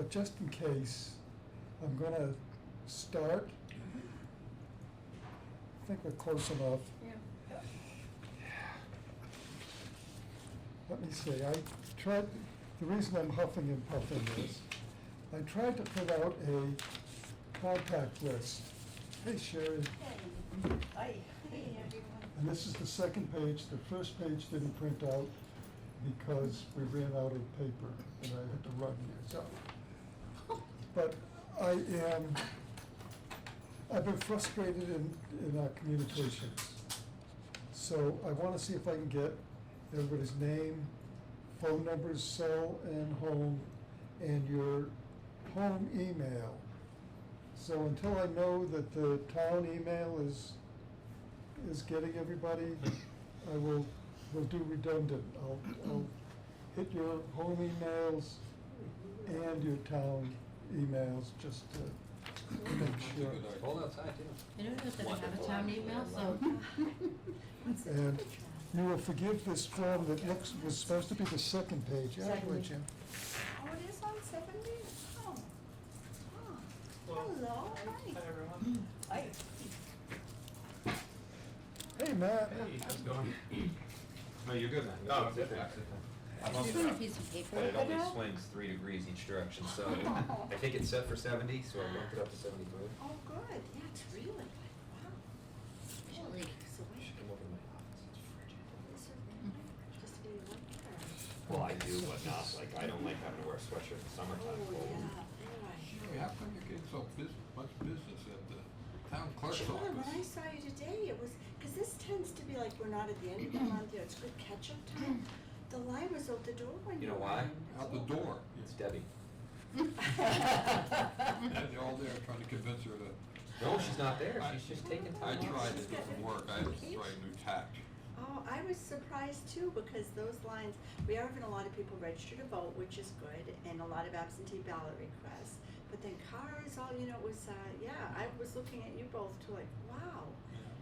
but just in case, I'm gonna start. I think we're close enough. Yeah. Let me see, I tried, the reason I'm huffing and puffing is, I tried to put out a contact list. Hey Sherry, Hi. Hey, everyone. and this is the second page. The first page didn't print out because we ran out of paper and I had to run here, so. But I've been frustrated in our communications. So I want to see if I can get everybody's name, phone numbers, cell and home, and your home email. So until I know that the town email is getting everybody, we'll do redundant. I'll hit your home emails and your town emails just to make sure. Hold outside, too. I don't know if I have a town email, so. And you will forgive this form that was supposed to be the second page. Yeah, Second. Jim. Oh, it is on 70? Oh. Hello, hi. everyone. Hi. Hey, Matt. Hey, how's it going? No, you're good, man. Oh, Sit okay. there, sit there. I just need a piece of paper. But it only swings 3 degrees each direction, so I think it's set for 70, so I bumped it up to 75. Oh, good. Yeah, it's really like, wow. Usually. So You should come over to my office, it's frigid. Is it really? Just to be one there. Well, I do, but not, like, I don't like having to wear a sweatshirt in the summertime. Oh, cold. yeah, boy. Sherry, how come you're getting so much business at the town clerk's Sure, when I office? saw you today, it was, because this tends to be like, we're not at the end of the month, it's good catch-up time. The line was out the door when You you know were why? in. Out the door. It's Debbie. And they're all there trying to convince her to, No, she's not there, she's just taking I time. tried, it doesn't work, I had to try a new tack. Oh, I was surprised too, because those lines, we are having a lot of people register to vote, which is good, and a lot of absentee ballot requests. But then cars, all, it was, yeah, I was looking at you both too, like, wow.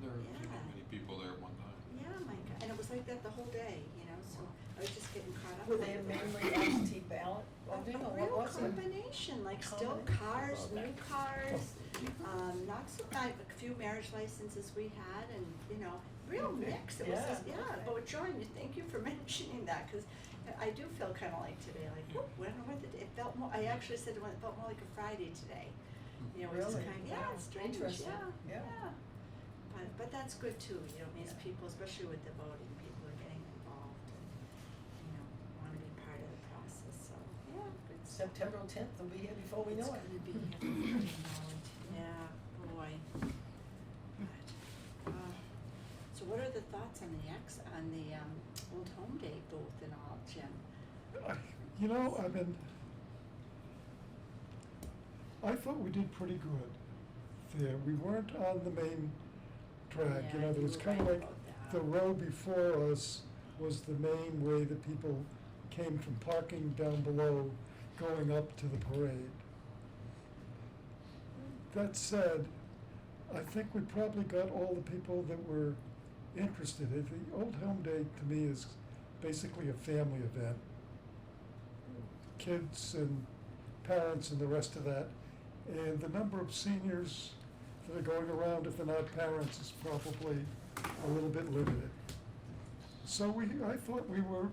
There were Yeah. too many people there one time. Yeah, my God, and it was like that the whole day, so I was just getting caught up. Were a they little bit. mainly absentee ballot voting, or A what real was it? combination, like still Combination. cars, new cars, not so, a few marriage licenses we had, and, real mix. It was just, Yeah, yeah, okay. but John, thank you for mentioning that, because I do feel kind of like today, like, whoop, I don't know what it felt more, I actually said it felt more like a Friday today. It was Really? kind of, yeah, Wow. it's strange, Interesting. yeah, Yeah. yeah. But that's good too, it means Yeah. people, especially with the voting, people are getting involved and, want to be part of the process, so, yeah, good stuff. September 10th will be here before we It's know it. gonna be here before we know it. Yeah, boy. But, so what are the thoughts on the Old Home Day booth and all, Jim? I thought we did pretty good there. We weren't on the main track, Yeah, there was you were kind of right like about that. the row before us was the main way that people came from parking down below going up to the parade. That said, I think we probably got all the people that were interested. The Old Home Day to me is basically a family event. Kids and parents and the rest of that. And the number of seniors that are going around, if they're not parents, is probably a little bit limited. So I thought we were,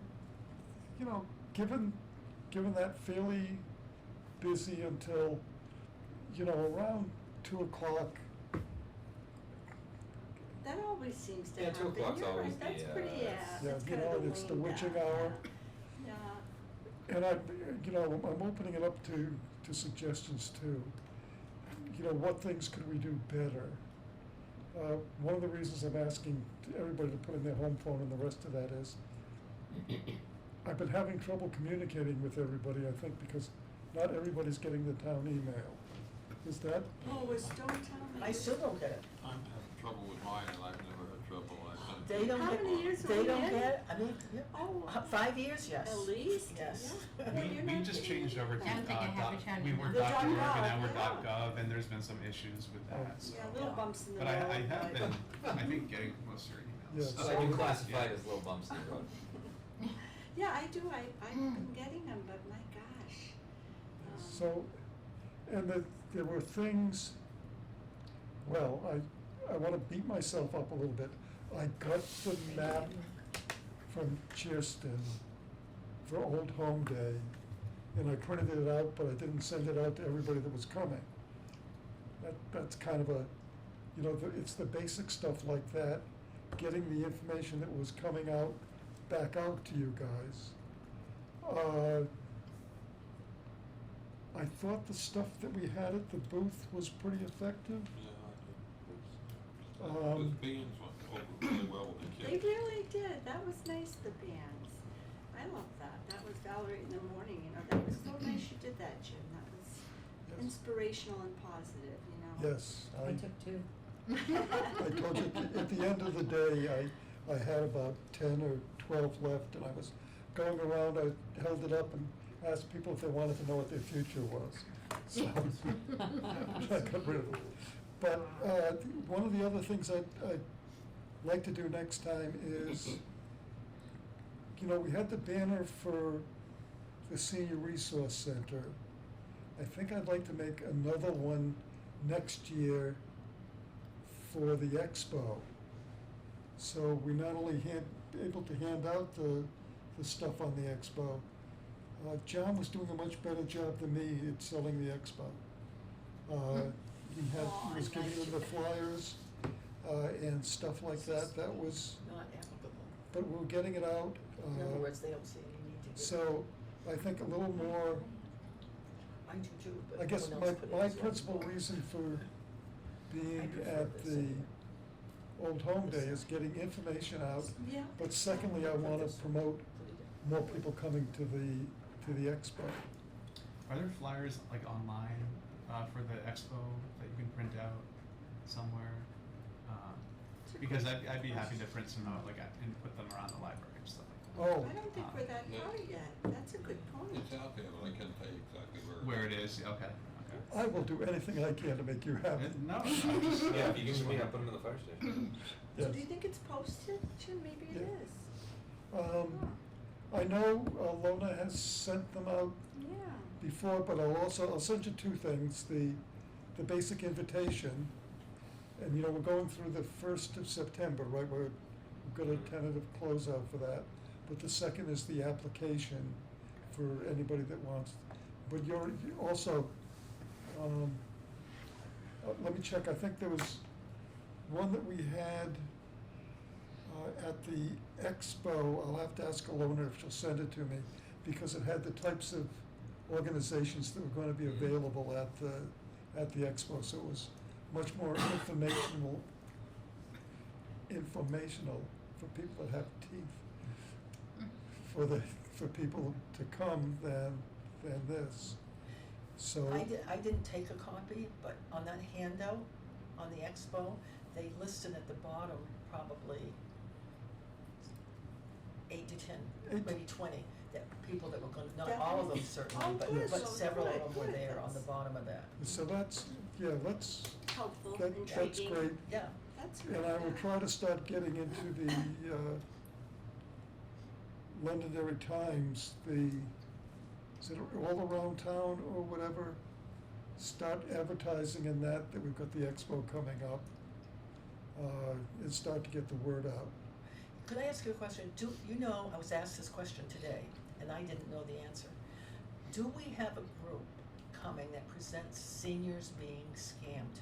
given that fairly busy until, around 2:00. That always seems to Yeah, happen. 2 o'clock's You're right, always that's the, pretty, it's- that's Yeah, kind of the it's the lean witching down, hour. Yeah. And I'm opening it up to suggestions too. What things could we do better? One of the reasons I'm asking everybody to put in their home phone and the rest of that is, I've been having trouble communicating with everybody, I think, because not everybody's getting the town email. Is that, Oh, don't tell me. I still don't get it. I'm having trouble with mine and I've never had trouble. I've They don't How get, many years are they we don't in? get it, I mean, Oh. 5 years, yes. At least? Yes. Yeah. Well, you're We not just getting changed it. over to I don't think I have a town we were The .org and now we're .gov, .gov, and there's been some issues with that, so. Yeah, little bumps in the But road. I have but- been, I think, getting most of your emails. Yeah, So I do classify it as little bumps in the road. Yeah, I do, I've been getting them, but my gosh. So, and there were things, well, I wanna beat myself up a little bit. I got the map from Cheerston for Old Home Day, and I printed it out, but I didn't send it out to everybody that was coming. That's kind of a, you know, it's the basic stuff like that, getting the information that was coming out, back out to you guys. I thought the stuff that we had at the booth was pretty effective. Yeah, I do. Um, Those bands went over really well with the They kids. really did, that was nice, the bands. I love that, that was Valerie in the morning, you know, that was so nice you did that, Jim, that was Yes. inspirational and positive, you know? Yes, I took two. I told you, at the end of the day, I had about 10 or 12 left, and I was going around, I held it up and asked people if they wanted to know what their future was. So, I got rid of it. But, one of the other things I'd like to do next time is, you know, we had the banner for the Senior Resource Center. I think I'd like to make another one next year for the expo. So we not only able to hand out the stuff on the expo, John was doing a much better job than me at selling the expo. He was giving them the flyers, and stuff like that, that was, Not applicable. but we're getting it out. In other words, they don't see any need to get. So, I think a little more, I do too, but I guess no one else put it my as well. principal reason for being I prefer at this the anyway. Old Home Day is getting information out. Yeah. But secondly, I wanna promote more people coming to the expo. Are there flyers like online for the expo that you can print out somewhere? Because I'd be happy to print some out like and put them around the library and stuff like that. Oh, I don't think we're that Yeah. far yet, that's a good point. It's out there, but I can't tell you exactly where. Where it is, okay. I will do anything I can to make you happy. No, I'm just. Yeah, if you give me, I'll put them in the fire station. So Yes. do you think it's posted, Jim? Maybe it Yeah. is. I know Lona has sent them out Yeah. before, but I'll send you two things, the basic invitation, and you know, we're going through the 1st of September, right, we've got a tentative closeout for that, but the second is the application for anybody that wants, but you're also, let me check, I think there was one that we had at the expo. I'll have to ask Alona if she'll send it to me, because it had the types of organizations that were gonna be available at the expo, so it was much more informational for people that have teeth, for people to come than this, so. I didn't take a copy, but on that handout, on the expo, they listed at the bottom probably 8 to 10, maybe 20, that people that were gonna, not all of them certainly, Oh, good. but So several of good, them were good. there on the bottom of that. So that's, that's Helpful, great, intriguing. Yeah, That's great. and I will try to start getting into the Londonderry Times, is it all around town or whatever? Start advertising in that we've got the expo coming up, and start to get the word out. could I ask you a question? I was asked this question today, and I didn't know the answer. Do we have a group coming that presents seniors being scammed?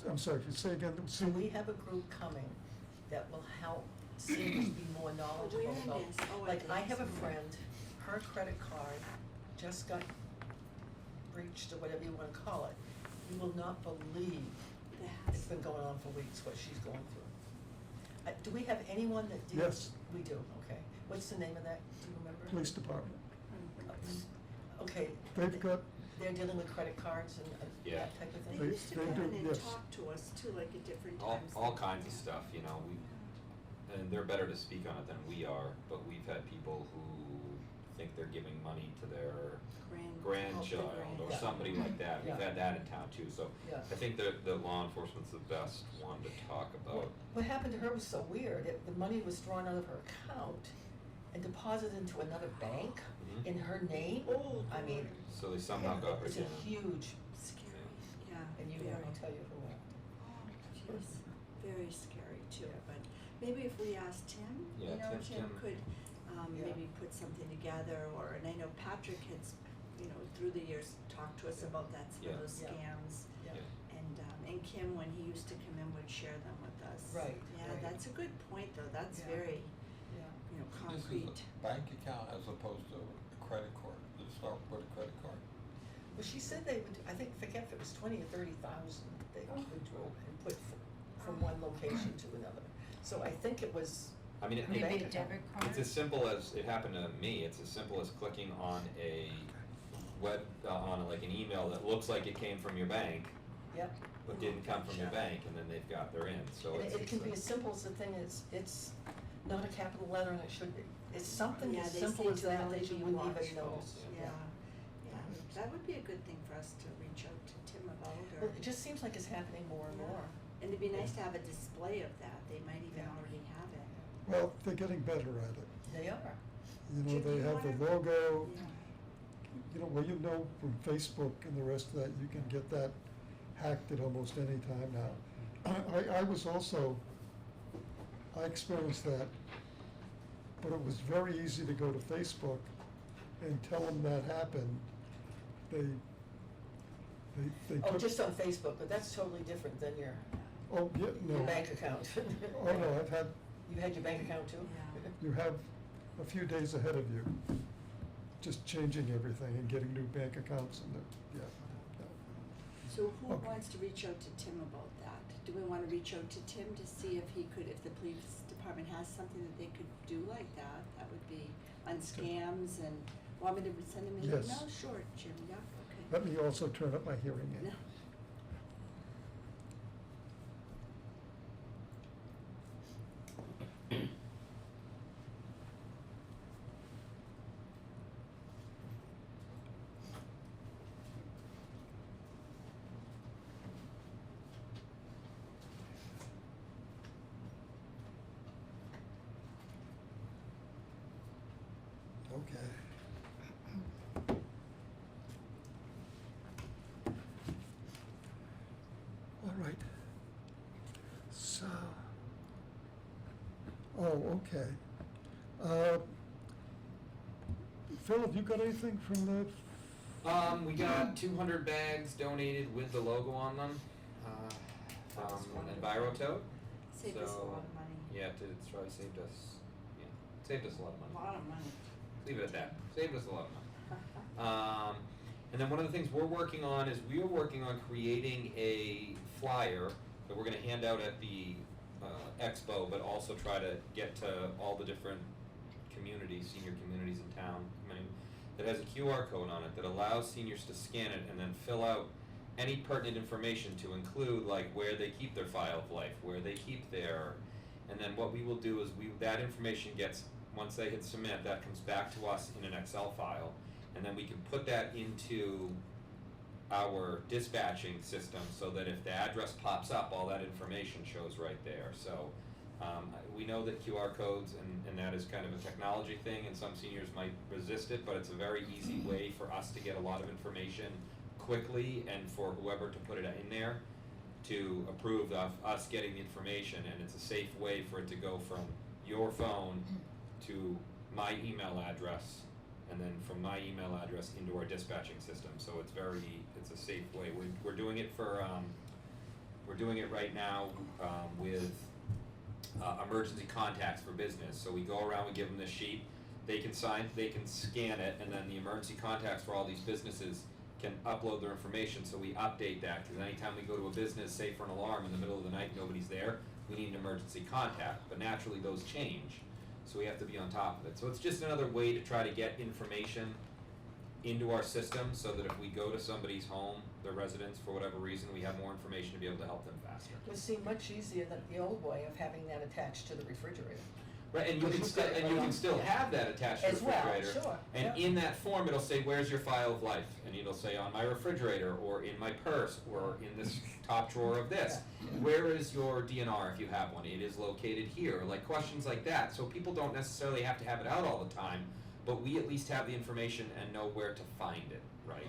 I'm sorry, if you say again, Do we have a group coming that will help seniors be more knowledgeable about? Awareness. Oh, Like, I have a awareness. friend, her credit card just got breached, or whatever you wanna call it. You will not believe, it's been going on for weeks, what she's going through. Do we have anyone that deals? Yes. We do, okay. What's the name of that, do you remember? Police Department. Okay. They've got, They're dealing with credit cards and Yeah. that type of They thing? used to They come do, in and yes. talk to us too, like at different All, times. all kinds of stuff, you know, and they're better to speak on it than we are, but we've had people who think they're giving money to their grandchild or Yeah. somebody like that. We've Yeah. had that in town too, so Yeah. I think the law enforcement's the best one to talk about. What happened to her was so weird. The money was drawn out of her account, and deposit into another bank Mhm. in her name, Oh, I mean, So they somehow got her it's a down. huge, Scary, yeah, and you, very. I'll tell you who. Oh, jeez, very scary too, Yeah. but maybe if we asked Tim, Yeah, you know, Tim- Tim Tim- could, Yeah. maybe put something together, or, and I know Patrick has, you know, through the years, talked to us about that, some Yeah. of those Yeah. scams. Yeah. And Kim, when he used to come in, would share them with us. Right, Yeah, right. that's a good point though, that's Yeah. very, Yeah. you know, This concrete. is a bank account as opposed to a credit card. Let's start with a credit card. Well, she said they would, I think, forget if it was 20 or 30,000 they Oh. withdrew and put from one location to another. So I think it was, I mean, Maybe Maybe bank a account. debit card? it's as simple as, it happened to me, it's as simple as clicking on a web, on like an email that looks like it came from your bank, yep. but didn't come from your Yeah. bank, and then they're in, so And it's. it can be like- as simple as the thing is, it's not a capital letter and it should be. It's something Yeah, as they simple say as to that really that you be wouldn't even watchful. notice. Yeah, yeah, that would be a good thing for us to reach out to Tim about, or. Well, it just seems like it's happening more and Yeah. more. And it'd be nice to have a display of that, they might even Yeah. already have it. Well, they're getting better at it. They are. You know, Jim, do they you have the wanna- logo, Yeah. you know, well, you know from Facebook and the rest of that, you can get that hacked at almost any time now. I was also, I experienced that, but it was very easy to go to Facebook and tell them that happened. They Oh, took. just on Facebook, but that's totally different than your Oh, yeah, no. bank account. Oh, no, I've had, You had your bank account too? Yeah. you have a few days ahead of you, just changing everything and getting new bank accounts and yeah. So who Okay. wants to reach out to Tim about that? Do we wanna reach out to Tim to see if he could, if the police department has something that they could do like that? That would be on scams, and want me to send him an email? Yes. Sure, Jim, yeah, okay. Let me also turn up my hearing aid. No. Okay. All right. So, oh, okay. Phil, have you got anything from the? We got 200 bags donated with the logo on them, That's from wonderful. EnviroTote. Saved us a So, lot of money. Yeah, it's probably saved us, saved us a lot of money. A lot of money. Leave it at that, saved us a lot of money. And then one of the things we're working on is we are working on creating a flyer that we're gonna hand out at the expo, but also try to get to all the different communities, senior communities in town, that has a QR code on it that allows seniors to scan it and then fill out any pertinent information to include like where they keep their file of life, where they keep their, and then what we will do is that information gets, once they hit submit, that comes back to us in an Excel file, and then we can put that into our dispatching system so that if the address pops up, all that information shows right there. So we know that QR codes and that is kind of a technology thing, and some seniors might resist it, but it's a very easy way for us to get a lot of information quickly, and for whoever to put it in there to approve of us getting the information, and it's a safe way for it to go from your phone to my email address, and then from my email address into our dispatching system. So it's a safe way. We're doing it for we're doing it right now with emergency contacts for business. So we go around, we give them this sheet, they can scan it, and then the emergency contacts for all these businesses can upload their information, so we update that, because anytime we go to a business, say for an alarm in the middle of the night, nobody's there, we need an emergency contact, but naturally those change, so we have to be on top of it. So it's just another way to try to get information into our system, so that if we go to somebody's home, their residence, for whatever reason, we have more information to be able to help them faster. It would seem much easier than the old way of having that attached to the refrigerator. Right, and you Because can you've still, got it and you right can on- still yeah. have that attached to the As well, refrigerator. sure, And yeah. in that form, it'll say, where's your file of life? And it'll say on my refrigerator, or in my purse, or in this top drawer of this. Where is your DNR if you have one? It is located here, like questions like that. So people don't necessarily have to have it out all the time, but we at least have the information and know where to find it, right?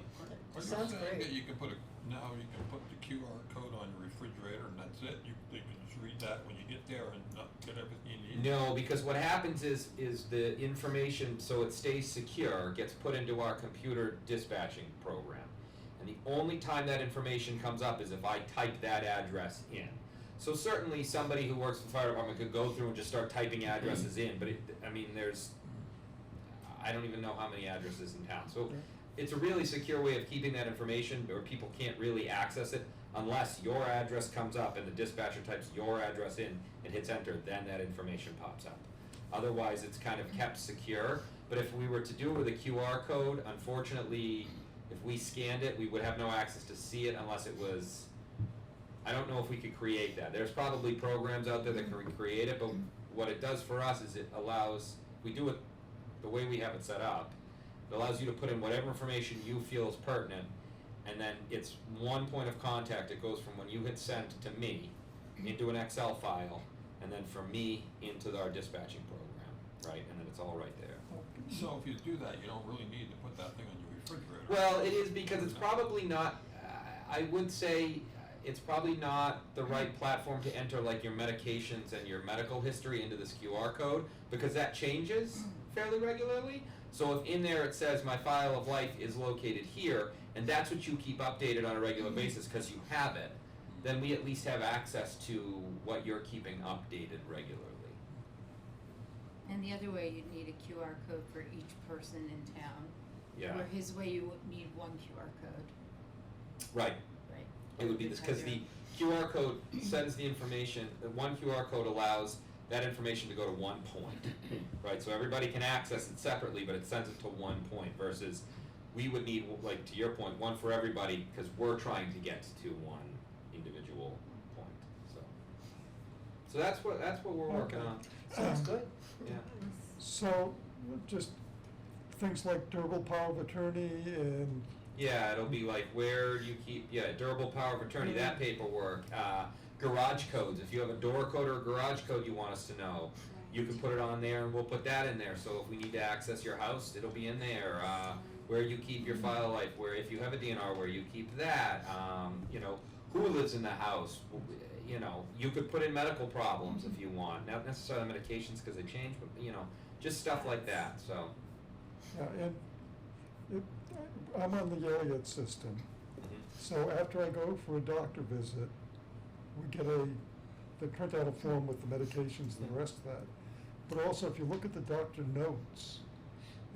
Are you Sounds saying great. that you can put now you can put the QR code on your refrigerator and that's it? They can just read that when you get there and get everything you need? No, because what happens is the information, so it stays secure, gets put into our computer dispatching program. And the only time that information comes up is if I type that address in. So certainly somebody who works for the fire department could go through and just start typing addresses in, but I don't even know how many addresses in town. So it's a really secure way of keeping that information, or people can't really access it unless your address comes up and the dispatcher types your address in and hits enter, then that information pops up. Otherwise, it's kind of kept secure, but if we were to do it with a QR code, unfortunately, if we scanned it, we would have no access to see it unless it was, I don't know if we could create that. There's probably programs out there that can recreate it, but what it does for us is it allows, we do it the way we have it set up. It allows you to put in whatever information you feel is pertinent, and then it's one point of contact. It goes from when you hit send to me into an Excel file, and then from me into our dispatching program, right? And then it's all right there. So if you do that, you don't really need to put that thing on your refrigerator. Well, it is because it's probably not, I would say, it's probably not the right platform to enter like your medications and your medical history into this QR code, because that changes fairly regularly. So if in there it says my file of life is located here, and that's what you keep updated on a regular basis because you have it, then we at least have access to what you're keeping updated regularly. And the other way, you'd need a QR code for each person in town. Yeah, Where his way, you would need one QR code, right. right? It would be this, because the QR code sends the information, the one QR code allows that information to go to one point, right? So everybody can access it separately, but it sends it to one point versus we would need, like to your point, one for everybody, because we're trying to get to one individual point, so. So that's what we're working Okay. on, Sounds good. yeah. So, just things like durable power of attorney and, Yeah, it'll be like where you keep, durable power of attorney, that paperwork, garage codes, if you have a door code or a garage code you want us to know, you can put it on there and we'll put that in there, so if we need to access your house, it'll be in there, where you keep your file life, where if you have a DNR, where you keep that, who lives in the house, you could put in medical problems if you want, not necessarily medications because they change, but, just stuff like that, so. yeah, and I'm on the Elliott system. Mhm. So after I go for a doctor visit, they print out a form with the medications and the rest of that. But also, if you look at the doctor notes,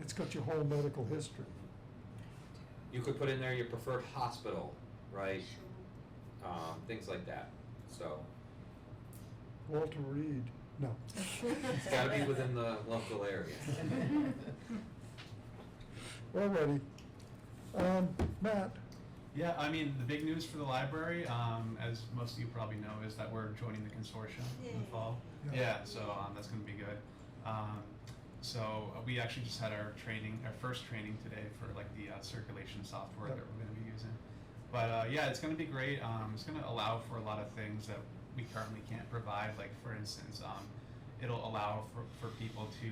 it's got your whole medical history. You could put in there your preferred hospital, right? Things like that, so. Walter Reed, no. It's gotta be within the local area. Alrighty. Matt, Yeah, I mean, the big news for the library, as most of you probably know, is that we're joining the consortium in the Yay. fall. Yeah. Yeah, so that's gonna be good. We actually just had our first training today for like the circulation software Yep. that we're gonna be using. But yeah, it's gonna be great. It's gonna allow for a lot of things that we currently can't provide. Like for instance, it'll allow for people to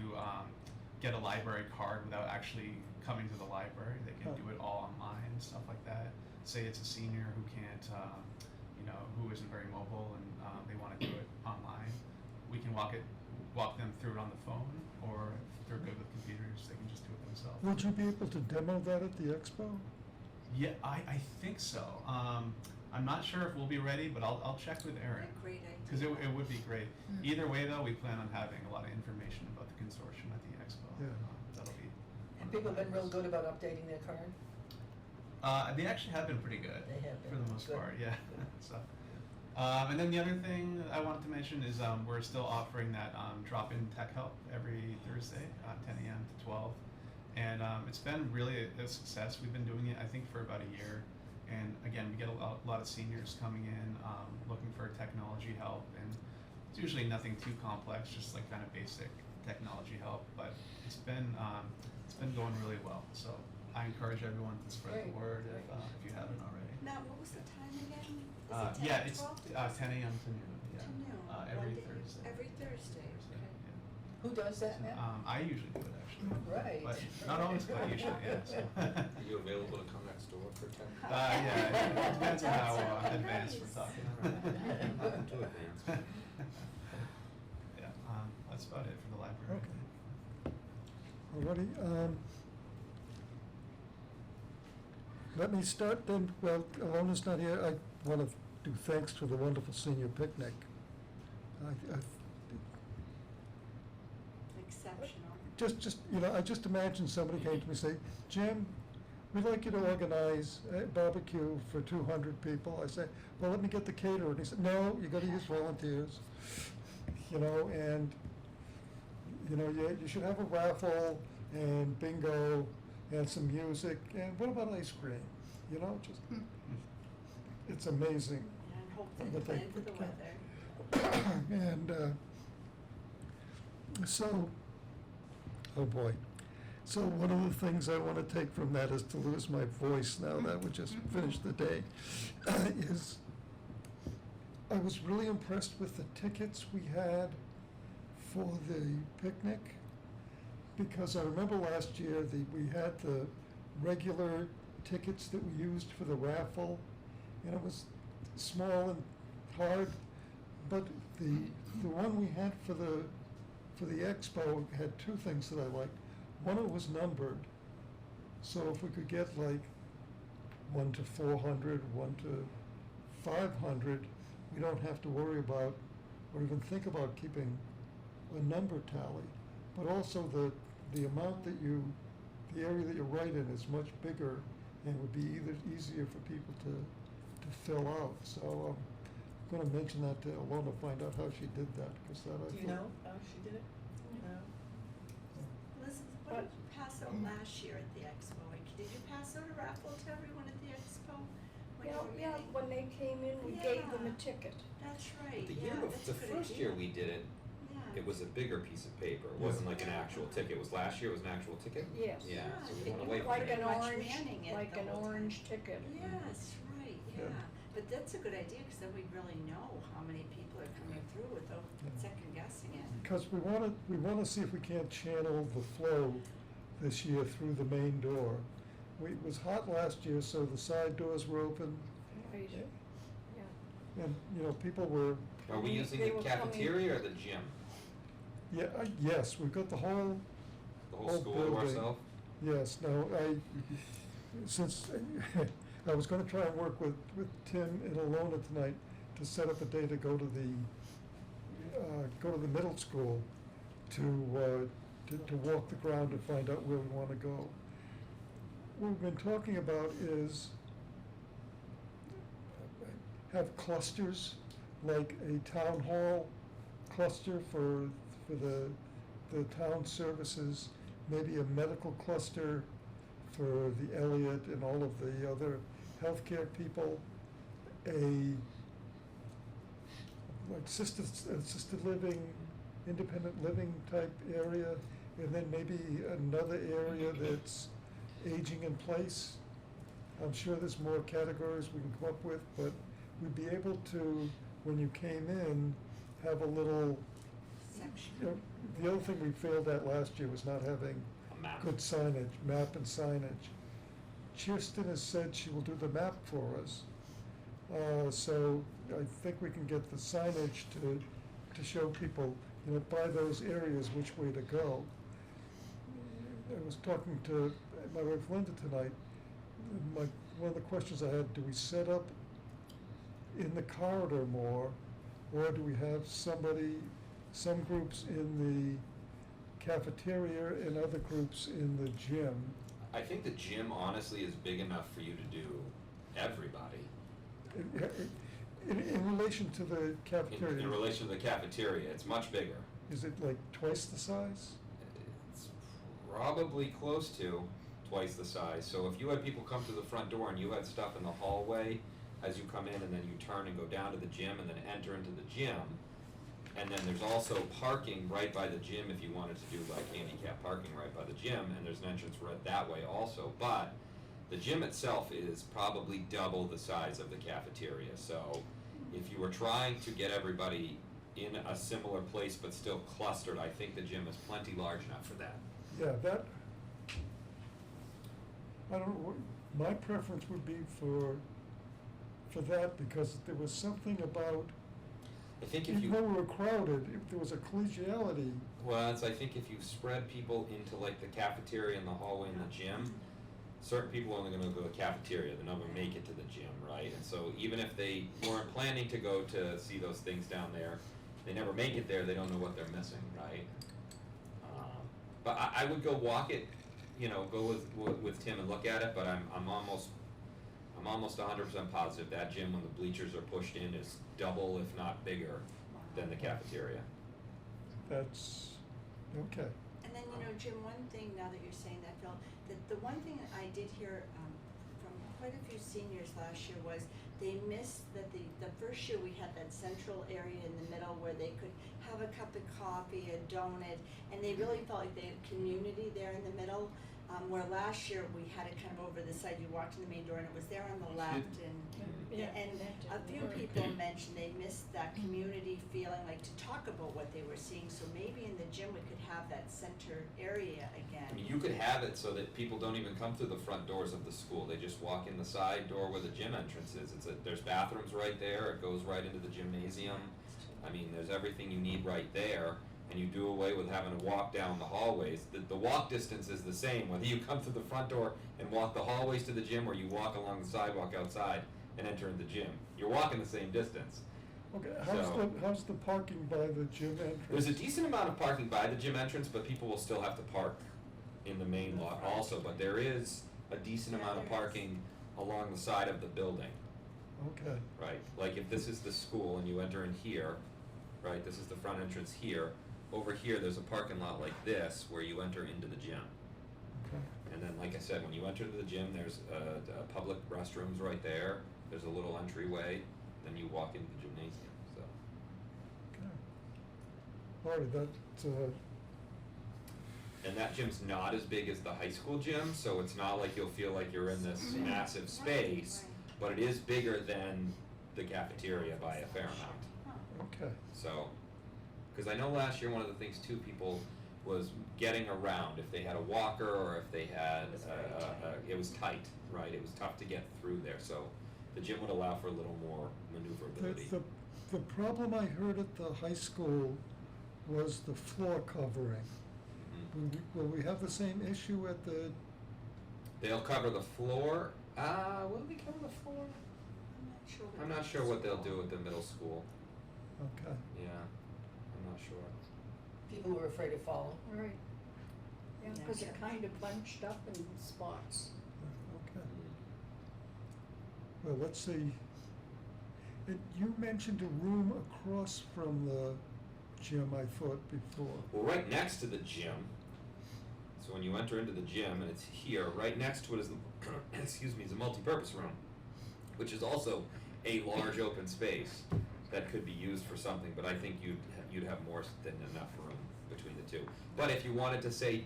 get a library card without actually coming to the library. They can Huh. do it all online and stuff like that. Say it's a senior who can't, who isn't very mobile and they want to do it online. We can walk them through it on the phone, or if they're good with computers, they can just do it themselves. would you be able to demo that at the expo? Yeah, I think so. I'm not sure if we'll be ready, but I'll check with What Erin. a great idea. Because it would be great. Mm. Either way, though, we plan on having a lot of information about the consortium at the expo. Yeah. That'll be. And people have been real good about updating their card? They actually have been pretty good. They have been. For the most Good. part, yeah. So, and then the other thing I wanted to mention is we're still offering that drop-in tech help every Thursday, 10 a.m. to 12. And it's been really a success. We've been doing it, I think, for about a year. And again, we get a lot of seniors coming in looking for technology help, and it's usually nothing too complex, just like kind of basic technology help, but it's been going really well. So I encourage everyone to spread Great, the word great. if you haven't already. Matt, what was the time again? Is it 10 Yeah, to it's 12? 10 a.m. to noon. Yeah, To noon. every Monday- Thursday. Every Thursday, Thursday, okay. yeah. Who does that So, now? I usually do it actually. Right. But not always, but usually, yeah. So. Are you available to come next door for 10? Yeah, it depends on how That's advanced we're nice. talking. Nothing too advanced. Yeah, that's about it for the library. Okay. Alrighty, let me start then, well, Alona's not here, I wanna do thanks to the wonderful senior picnic. I Exceptional. just, I just imagine somebody came to me and say, Jim, we'd like you to organize a barbecue for 200 people. I say, well, let me get the caterer. And he said, no, you gotta use volunteers. And, you should have a raffle and bingo and some music. And what about ice cream? Just, it's amazing. Yeah, and hope they But they plan for the put weather. And so, oh boy. So one of the things I want to take from that is to lose my voice now that we just finished the day, is I was really impressed with the tickets we had for the picnic, because I remember last year we had the regular tickets that we used for the raffle, and it was small and hard, but the one we had for the expo had two things that I liked. One, it was numbered, so if we could get like 1 to 400, 1 to 500, we don't have to worry about or even think about keeping a number tally. But also the amount that the area that you write in is much bigger and would be easier for people to fill out. So I'm going to mention that to Alona, find out how she did that, because that I Do you thought- know how she did it? No? Elizabeth, what did you pass out last year at the expo? Did you pass out a raffle to everyone at the expo? When you were Yeah, meeting? when they came in, we gave them a Yeah. ticket. That's right, The yeah, year that's a the good first idea. year we did it, Yeah. it was a bigger piece of paper. It Yeah. wasn't like an actual ticket. It was last year, it was an actual ticket? Yes. Yeah, Yeah, so we and went you away were from Like it. an Much orange, manning it like the an whole time. orange ticket. Yes, right, Yeah. yeah. But that's a good idea, because then we'd really know how many people are coming through without Yeah. second guessing it. Because we want to see if we can't channel the flow this year through the main door. It was hot last year, so the side doors were open, Right. Yeah. and, people were, Are we using They the were coming- cafeteria or the gym? yes, we've got the whole, The whole Whole school to building. ourselves? yes, no, since, I was gonna try and work with Tim and Alona tonight to set up a day to go to the middle school to walk the ground and find out where we wanna go. What we've been talking about is have clusters, like a town hall cluster for the town services, maybe a medical cluster for the Elliott and all of the other healthcare people, like assisted living, independent living type area, and then maybe another area that's aging in place. I'm sure there's more categories we can come up with, but we'd be able to, when you came in, have a little, Section. the other thing we failed at last year was not having A map. good signage, map and signage. Kirsten has said she will do the map for us. So I think we can get the signage to show people, by those areas which way to go. I was talking to my wife Linda tonight. One of the questions I had, do we set up in the corridor more, or do we have some groups in the cafeteria and other groups in the gym? I think the gym honestly is big enough for you to do everybody. In relation to the cafeteria, In relation to the cafeteria, it's much bigger. is it like twice the size? It's probably close to twice the size. So if you had people come to the front door and you had stuff in the hallway as you come in, and then you turn and go down to the gym and then enter into the gym, And then there's also parking right by the gym if you wanted to do like handicap parking right by the gym, and there's an entrance right that way also. But the gym itself is probably double the size of the cafeteria, so if you were trying to get everybody in a similar place but still clustered, I think the gym is plenty large enough for that. Yeah, that, I don't know, my preference would be for that, because there was something about, I think if even you, though we were crowded, if there was a collegiality, well, it's, I think if you spread people into like the cafeteria and the hallway and the gym, certain people are only gonna go to the cafeteria, they're not gonna make it to the gym, right? And so even if they weren't planning to go to see those things down there, they never make it there, they don't know what they're missing, right? But I would go walk it, you know, go with Tim and look at it, but I'm almost 100% positive that gym, when the bleachers are pushed in, is double if not bigger than the cafeteria. that's, okay. And then, you know, Jim, one thing, now that you're saying that, Phil, that the one thing that I did hear, from quite a few seniors last year was they missed that the first year we had that central area in the middle where they could have a cup of coffee, a donut, and they really felt like they had community there in the middle. Where last year we had it kind of over the side, you walked in the main door and it was there on the left, and a few people mentioned they missed that community feeling, like to talk about what they were seeing, so maybe in the gym we could have that center area again. I mean, you could have it so that people don't even come through the front doors of the school, they just walk in the side door where the gym entrance is. There's bathrooms right there, it goes right into the gymnasium. I mean, there's everything you need right there, and you do away with having to walk down the hallways. The walk distance is the same, whether you come through the front door and walk the hallways to the gym, or you walk along the sidewalk outside and enter the gym. You're walking the same distance. Okay, So- how's the parking by the gym entrance? There's a decent amount of parking by the gym entrance, but people will still have to park in the main lot also, but there is a decent Yeah, amount of there is. parking along the side of the building, Okay, right? Like if this is the school and you enter in here, right, this is the front entrance here, over here, there's a parking lot like this where you enter into the gym. okay, And then, like I said, when you enter the gym, there's public restrooms right there, there's a little entryway, then you walk into the gymnasium, so. okay. All right, that, And that gym's not as big as the high school gym, so it's not like you'll feel like you're in this massive space, but it is bigger than the cafeteria by a fair amount, okay, so. Cause I know last year, one of the things too, people was getting around, if they had a walker or if they had, it was tight, right, it was tough to get through there, so the gym would allow for a little more maneuverability. the problem I heard at the high school was the floor covering. Mhm. Will we have the same issue at the, They'll cover the floor, will they cover the floor? I'm not sure what they'll do at the middle school, okay, yeah, I'm not sure. People who are afraid of falling. Right. Yeah, Yeah. cause it kind of bunched up in spots. okay. Well, let's see. You mentioned a room across from the gym, I thought, before. Well, right next to the gym, so when you enter into the gym, and it's here, right next to it is the, excuse me, is a multi-purpose room, which is also a large open space that could be used for something, but I think you'd have more than enough room between the two. But if you wanted to say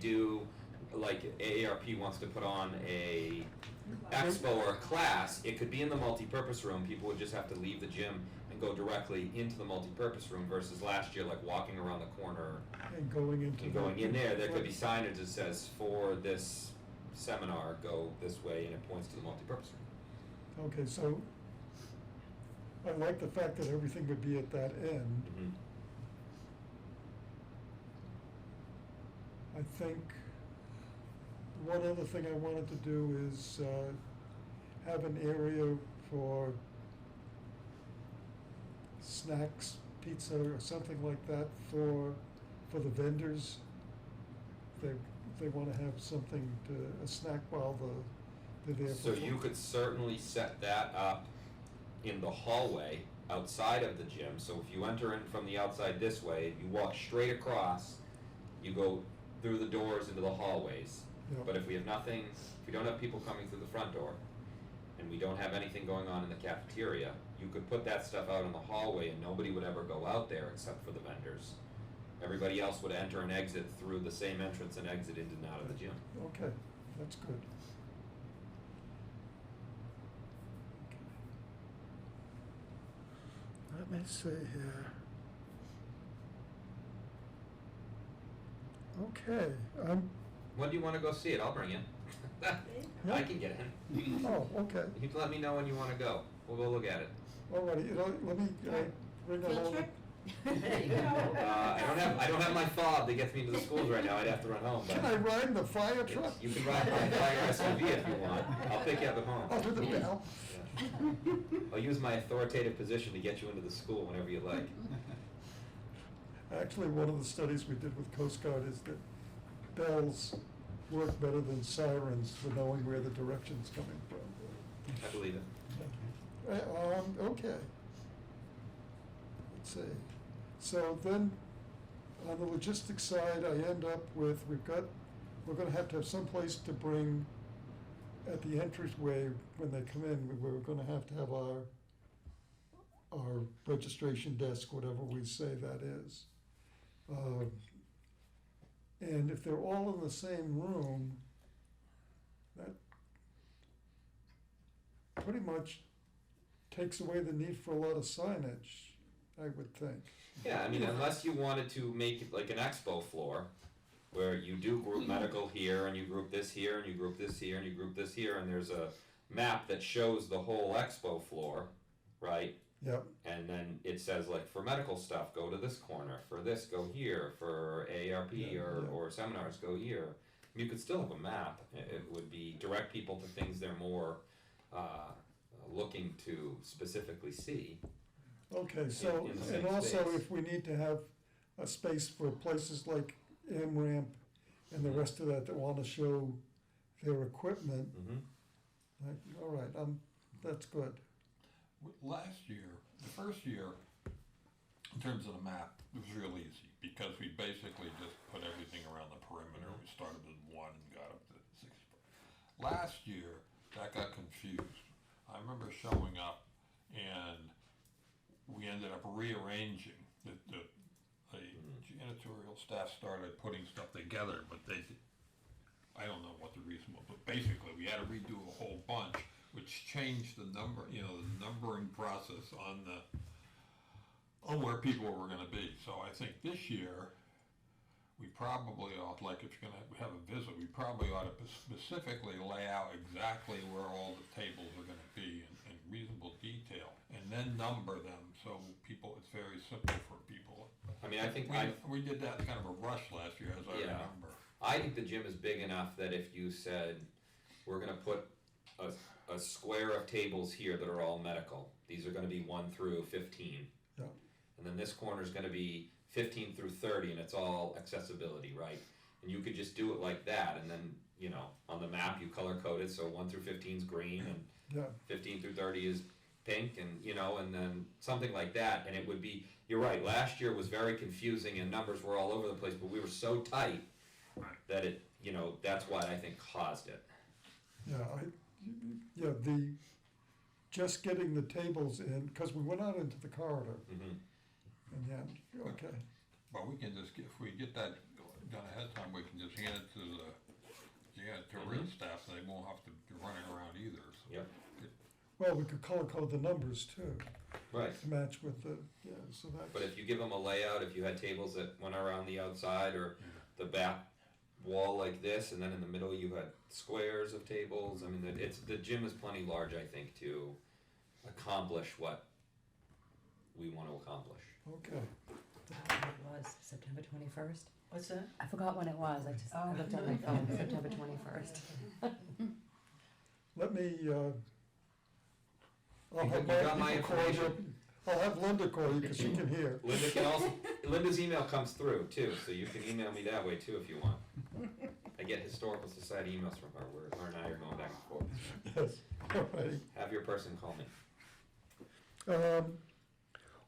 like AARP wants to put on a expo or a class, it could be in the multi-purpose room, people would just have to leave the gym and go directly into the multi-purpose room versus last year, like walking around the corner And going into and the. going in there could be signage that says, for this seminar, go this way, and it points to the multi-purpose room. Okay, so I like the fact that everything would be at that end. Mhm. I think one other thing I wanted to do is have an area for snacks, pizza or something like that for the vendors. They wanna have something a snack while they're there. So you could certainly set that up in the hallway outside of the gym, so if you enter in from the outside this way, you walk straight across, you go through the doors into the hallways. Yeah. But if we have nothing, if we don't have people coming through the front door, and we don't have anything going on in the cafeteria, you could put that stuff out in the hallway and nobody would ever go out there except for the vendors. Everybody else would enter and exit through the same entrance and exit in and out of the gym. Okay, that's good. Let me see here. Okay, When do you wanna go see it? I'll bring you. I can get in. oh, okay, You let me know when you wanna go. We'll go look at it. all right, let me, bring Field along. trip? There you go. I don't have my fob that gets me into the schools right now. I'd have to run home, but. Can I ride the fire truck? You can ride my fire SUV if you want. I'll pick you up at home. I'll do the bell. Yeah. I'll use my authoritative position to get you into the school whenever you like. Actually, one of the studies we did with Coast Guard is that bells work better than sirens for knowing where the direction's coming from. I believe it. Okay. Let's see. So then, on the logistics side, I end up with, we're gonna have to have some place to bring, at the entryway, when they come in, we're gonna have to have our registration desk, whatever we say that is. And if they're all in the same room, that pretty much takes away the need for a lot of signage, I would think. Yeah, I mean, unless you wanted to make it like an expo floor, where you do group medical here, and you group this here, and you group this here, and you group this here, and there's a map that shows the whole expo floor, right? Yep, And then it says like, for medical stuff, go to this corner, for this, go here, for AARP Yeah, yeah. or seminars, go here. You could still have a map. It would be direct people to things they're more looking to specifically see. okay, so, in the same and also space. if we need to have a space for places like AMRAMP and the rest of that wanna show their equipment, Mm-hmm. like, all right, that's good. Last year, the first year, in terms of the map, it was real easy, because we basically just put everything around the perimeter. We started with 1 and got up to 6. Last year, that got confused. I remember showing up, and we ended up rearranging. The janitorial staff started putting stuff together, but I don't know what the reason was, but basically, we had to redo a whole bunch, which changed the the numbering process on where people were gonna be. So I think this year, we probably ought, like if you're gonna have a visit, we probably ought to specifically lay out exactly where all the tables are gonna be in reasonable detail, and then number them, so it's very simple for people. I mean, I think We did that in kind of a rush last year, as I Yeah. remember. I think the gym is big enough that if you said, we're gonna put a square of tables here that are all medical, these are gonna be 1 through 15. Yeah. And then this corner's gonna be 15 through 30, and it's all accessibility, right? And you could just do it like that, and then, on the map, you color code it, so 1 through 15 is green, and Yeah, 15 through 30 is pink, and, and then something like that, and it would be, you're right, last year was very confusing, and numbers were all over the place, but we were so tight that it, that's what I think caused it. yeah, just getting the tables in, cause we went out into the corridor, Mm-hmm. and then, okay, But we can just, if we get that done ahead of time, we can just hand it to the janitorial staff, and they won't have to be running around either, so. Yep. well, we could color code the numbers too, Right. to match with so that's. But if you give them a layout, if you had tables that went around the outside or the back wall like this, and then in the middle you had squares of tables, I mean, the gym is plenty large, I think, to accomplish what we want to accomplish. Okay, It was September 21st. What's that? I forgot when it was. I looked at my phone. September 21st. let me, I'll You have got my people call you, information. I'll have Linda call you, cause she can hear. Linda's email comes through too, so you can email me that way too if you want. I get historical society emails from her, where her and I are going back and forth. Yes, all righty. Have your person call me.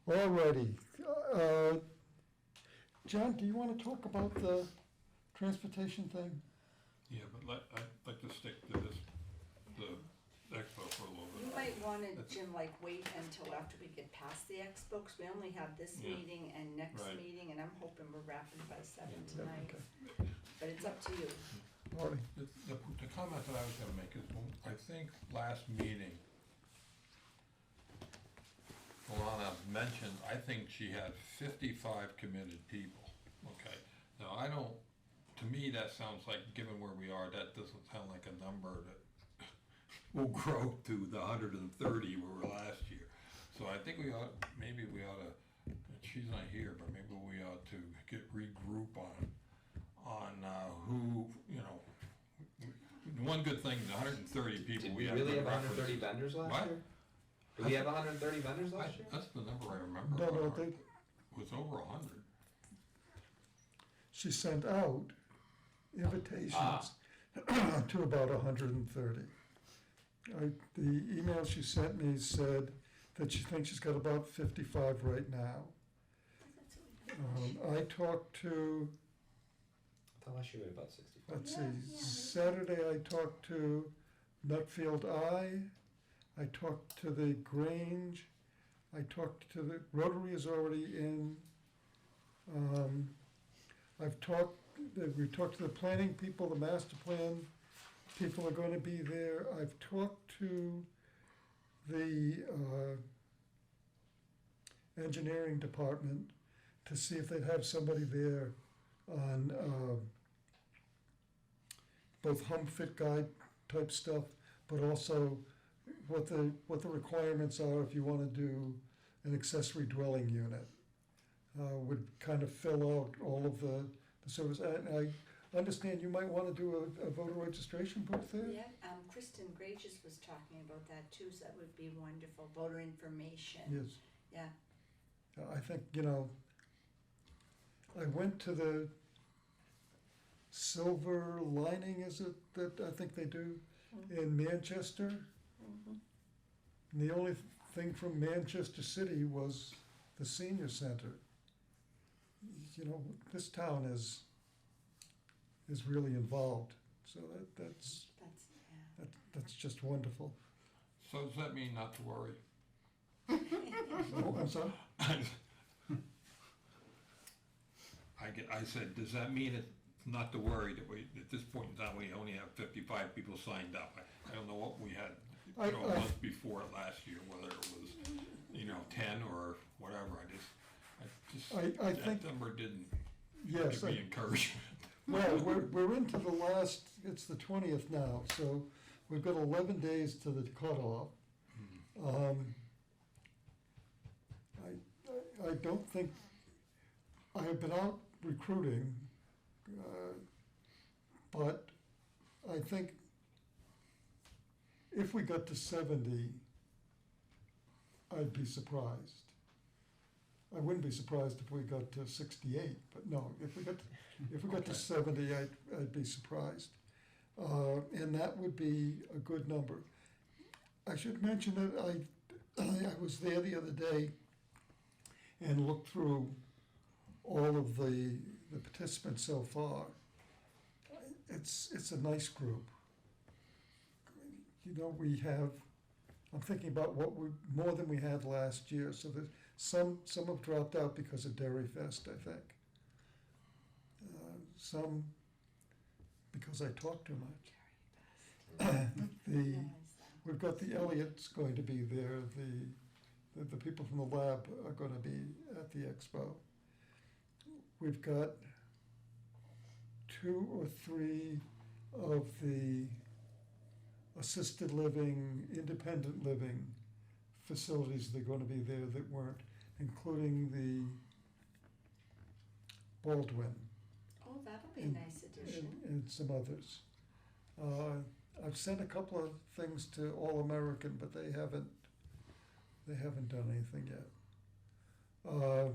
Alrighty, John, do you wanna talk about the transportation thing? Yeah, but I'd like to stick to the expo for a little might wanna, That's- Jim, like wait until after we get past the expo, 'cause we only have this Yeah. meeting and next Right. meeting, and I'm hoping we're wrapping by 7 Yeah, tonight, Okay. but it's up to you. Marty? The comment that I was gonna make is, I think last meeting, Alana mentioned, I think she had 55 committed people, okay? Now, I don't, to me, that sounds like, given where we are, that doesn't sound like a number that will grow to the 130 we were last year. So I think maybe we ought to, she's not here, but maybe we ought to regroup on who, you know, one good thing, the 130 people Did we we have. really good have 130 references. vendors last What? year? Did we have 130 vendors last year? That's the number I remember. No, It they, was over 100. she sent out invitations to about 130. The email she sent me said that she thinks she's got about 55 right now. That's what we have. I talked to, I thought last year we had about 65. let's Yeah, see, yeah. Saturday I talked to Nutfield I talked to the Grange, I talked to the, Rotary is already in. We've talked to the planning people, the master plan people are gonna be there. I've talked to the engineering department to see if they'd have somebody there on both home fit guide type stuff, but also what the requirements are if you wanna do an accessory dwelling unit. Would kind of fill out all of the service. And I understand you might wanna do a voter registration booth there? Yeah, Kristen Grages was talking about that too, so that would be wonderful, voter information. Yes. Yeah, I think, you know, I went to the Silver Lining, is it, that I think they do in Manchester? mhm. And the only thing from Manchester City was the senior center. You know, this town is really involved, so that's That's, that's just wonderful. So does that mean not to worry? Oh, I'm sorry? I said, does that mean it's not to worry that we, at this point in time, we only have 55 people signed up? I don't know what we had, I- a month before last year, whether it was, 10 or whatever. I that think- number didn't Yes, give me encouragement. well, we're into the last, it's the 20th now, so we've got 11 days to the cutoff. I don't think, I have been out recruiting, but I think if we got to 70, I'd be surprised. I wouldn't be surprised if we got to 68, but no, if we got to Okay. 70, I'd be surprised. And that would be a good number. I should mention that I was there the other day and looked through all of the participants so far. It's a nice group. You know, I'm thinking about more than we had last year, so that some have dropped out because of Dairy Fest, I think. Some because I talk too much. We've got the Elliots going to be there, the people from the lab are gonna be at the expo. We've got 2 or 3 of the assisted living, independent living facilities that are gonna be there that weren't, including the Baldwin Oh, that'll be a And- nice addition. and some others. I've sent a couple of things to All American, but they haven't done anything yet. Oh,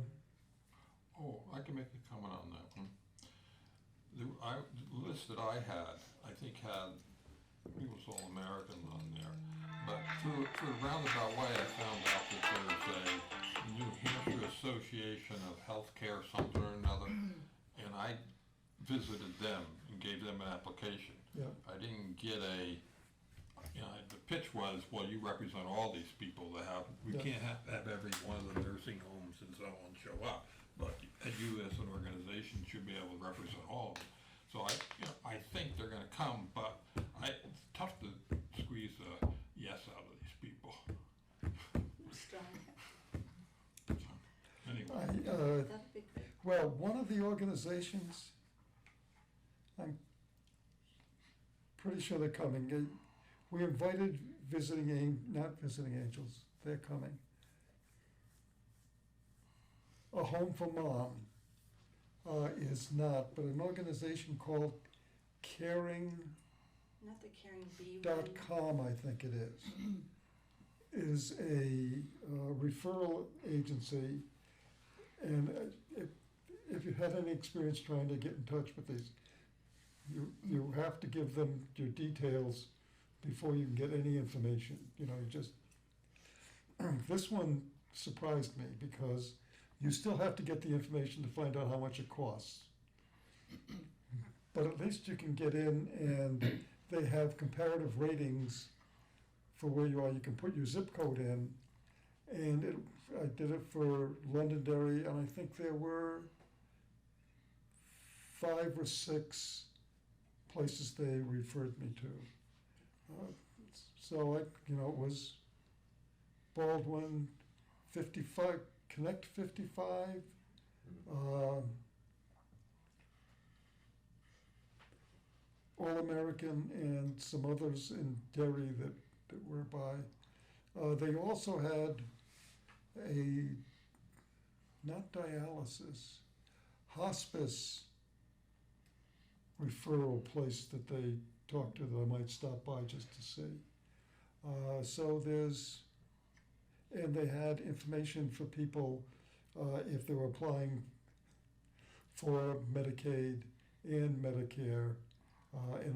I can make a comment on that one. The list that I had, I think had, it was All American on there. But through a roundabout way, I found out that there's a New Hampshire Association of Healthcare something or another. And I visited them and gave them an application. Yeah, I didn't get a you know, the pitch was, well, you represent all these people that have, we Yeah. can't have every one of the nursing homes and so on show up. But you as an organization should be able to represent all of them. So I think they're gonna come, but it's tough to squeeze a yes out of these people. Strong. So, anyway, That'd be good. well, one of the organizations, I'm pretty sure they're coming. We invited not visiting angels, they're coming. A Home for Mom is not, but an organization called caring.com, Not the Caring Bee one. I think it is a referral agency. And if you had any experience trying to get in touch with these, you have to give them your details before you can get any information, you know, you just, this one surprised me because you still have to get the information to find out how much it costs. But at least you can get in and they have comparative ratings for where you are. You can put your zip code in. And I did it for Londonderry, and I think there were 5 or 6 places they referred me to. So it was Baldwin 55, Connect 55, All American, and some others in Derry that were by. They also had a, not dialysis, hospice referral place that they talked to that I might stop by just to see. So and they had information for people if they were applying for Medicaid and Medicare and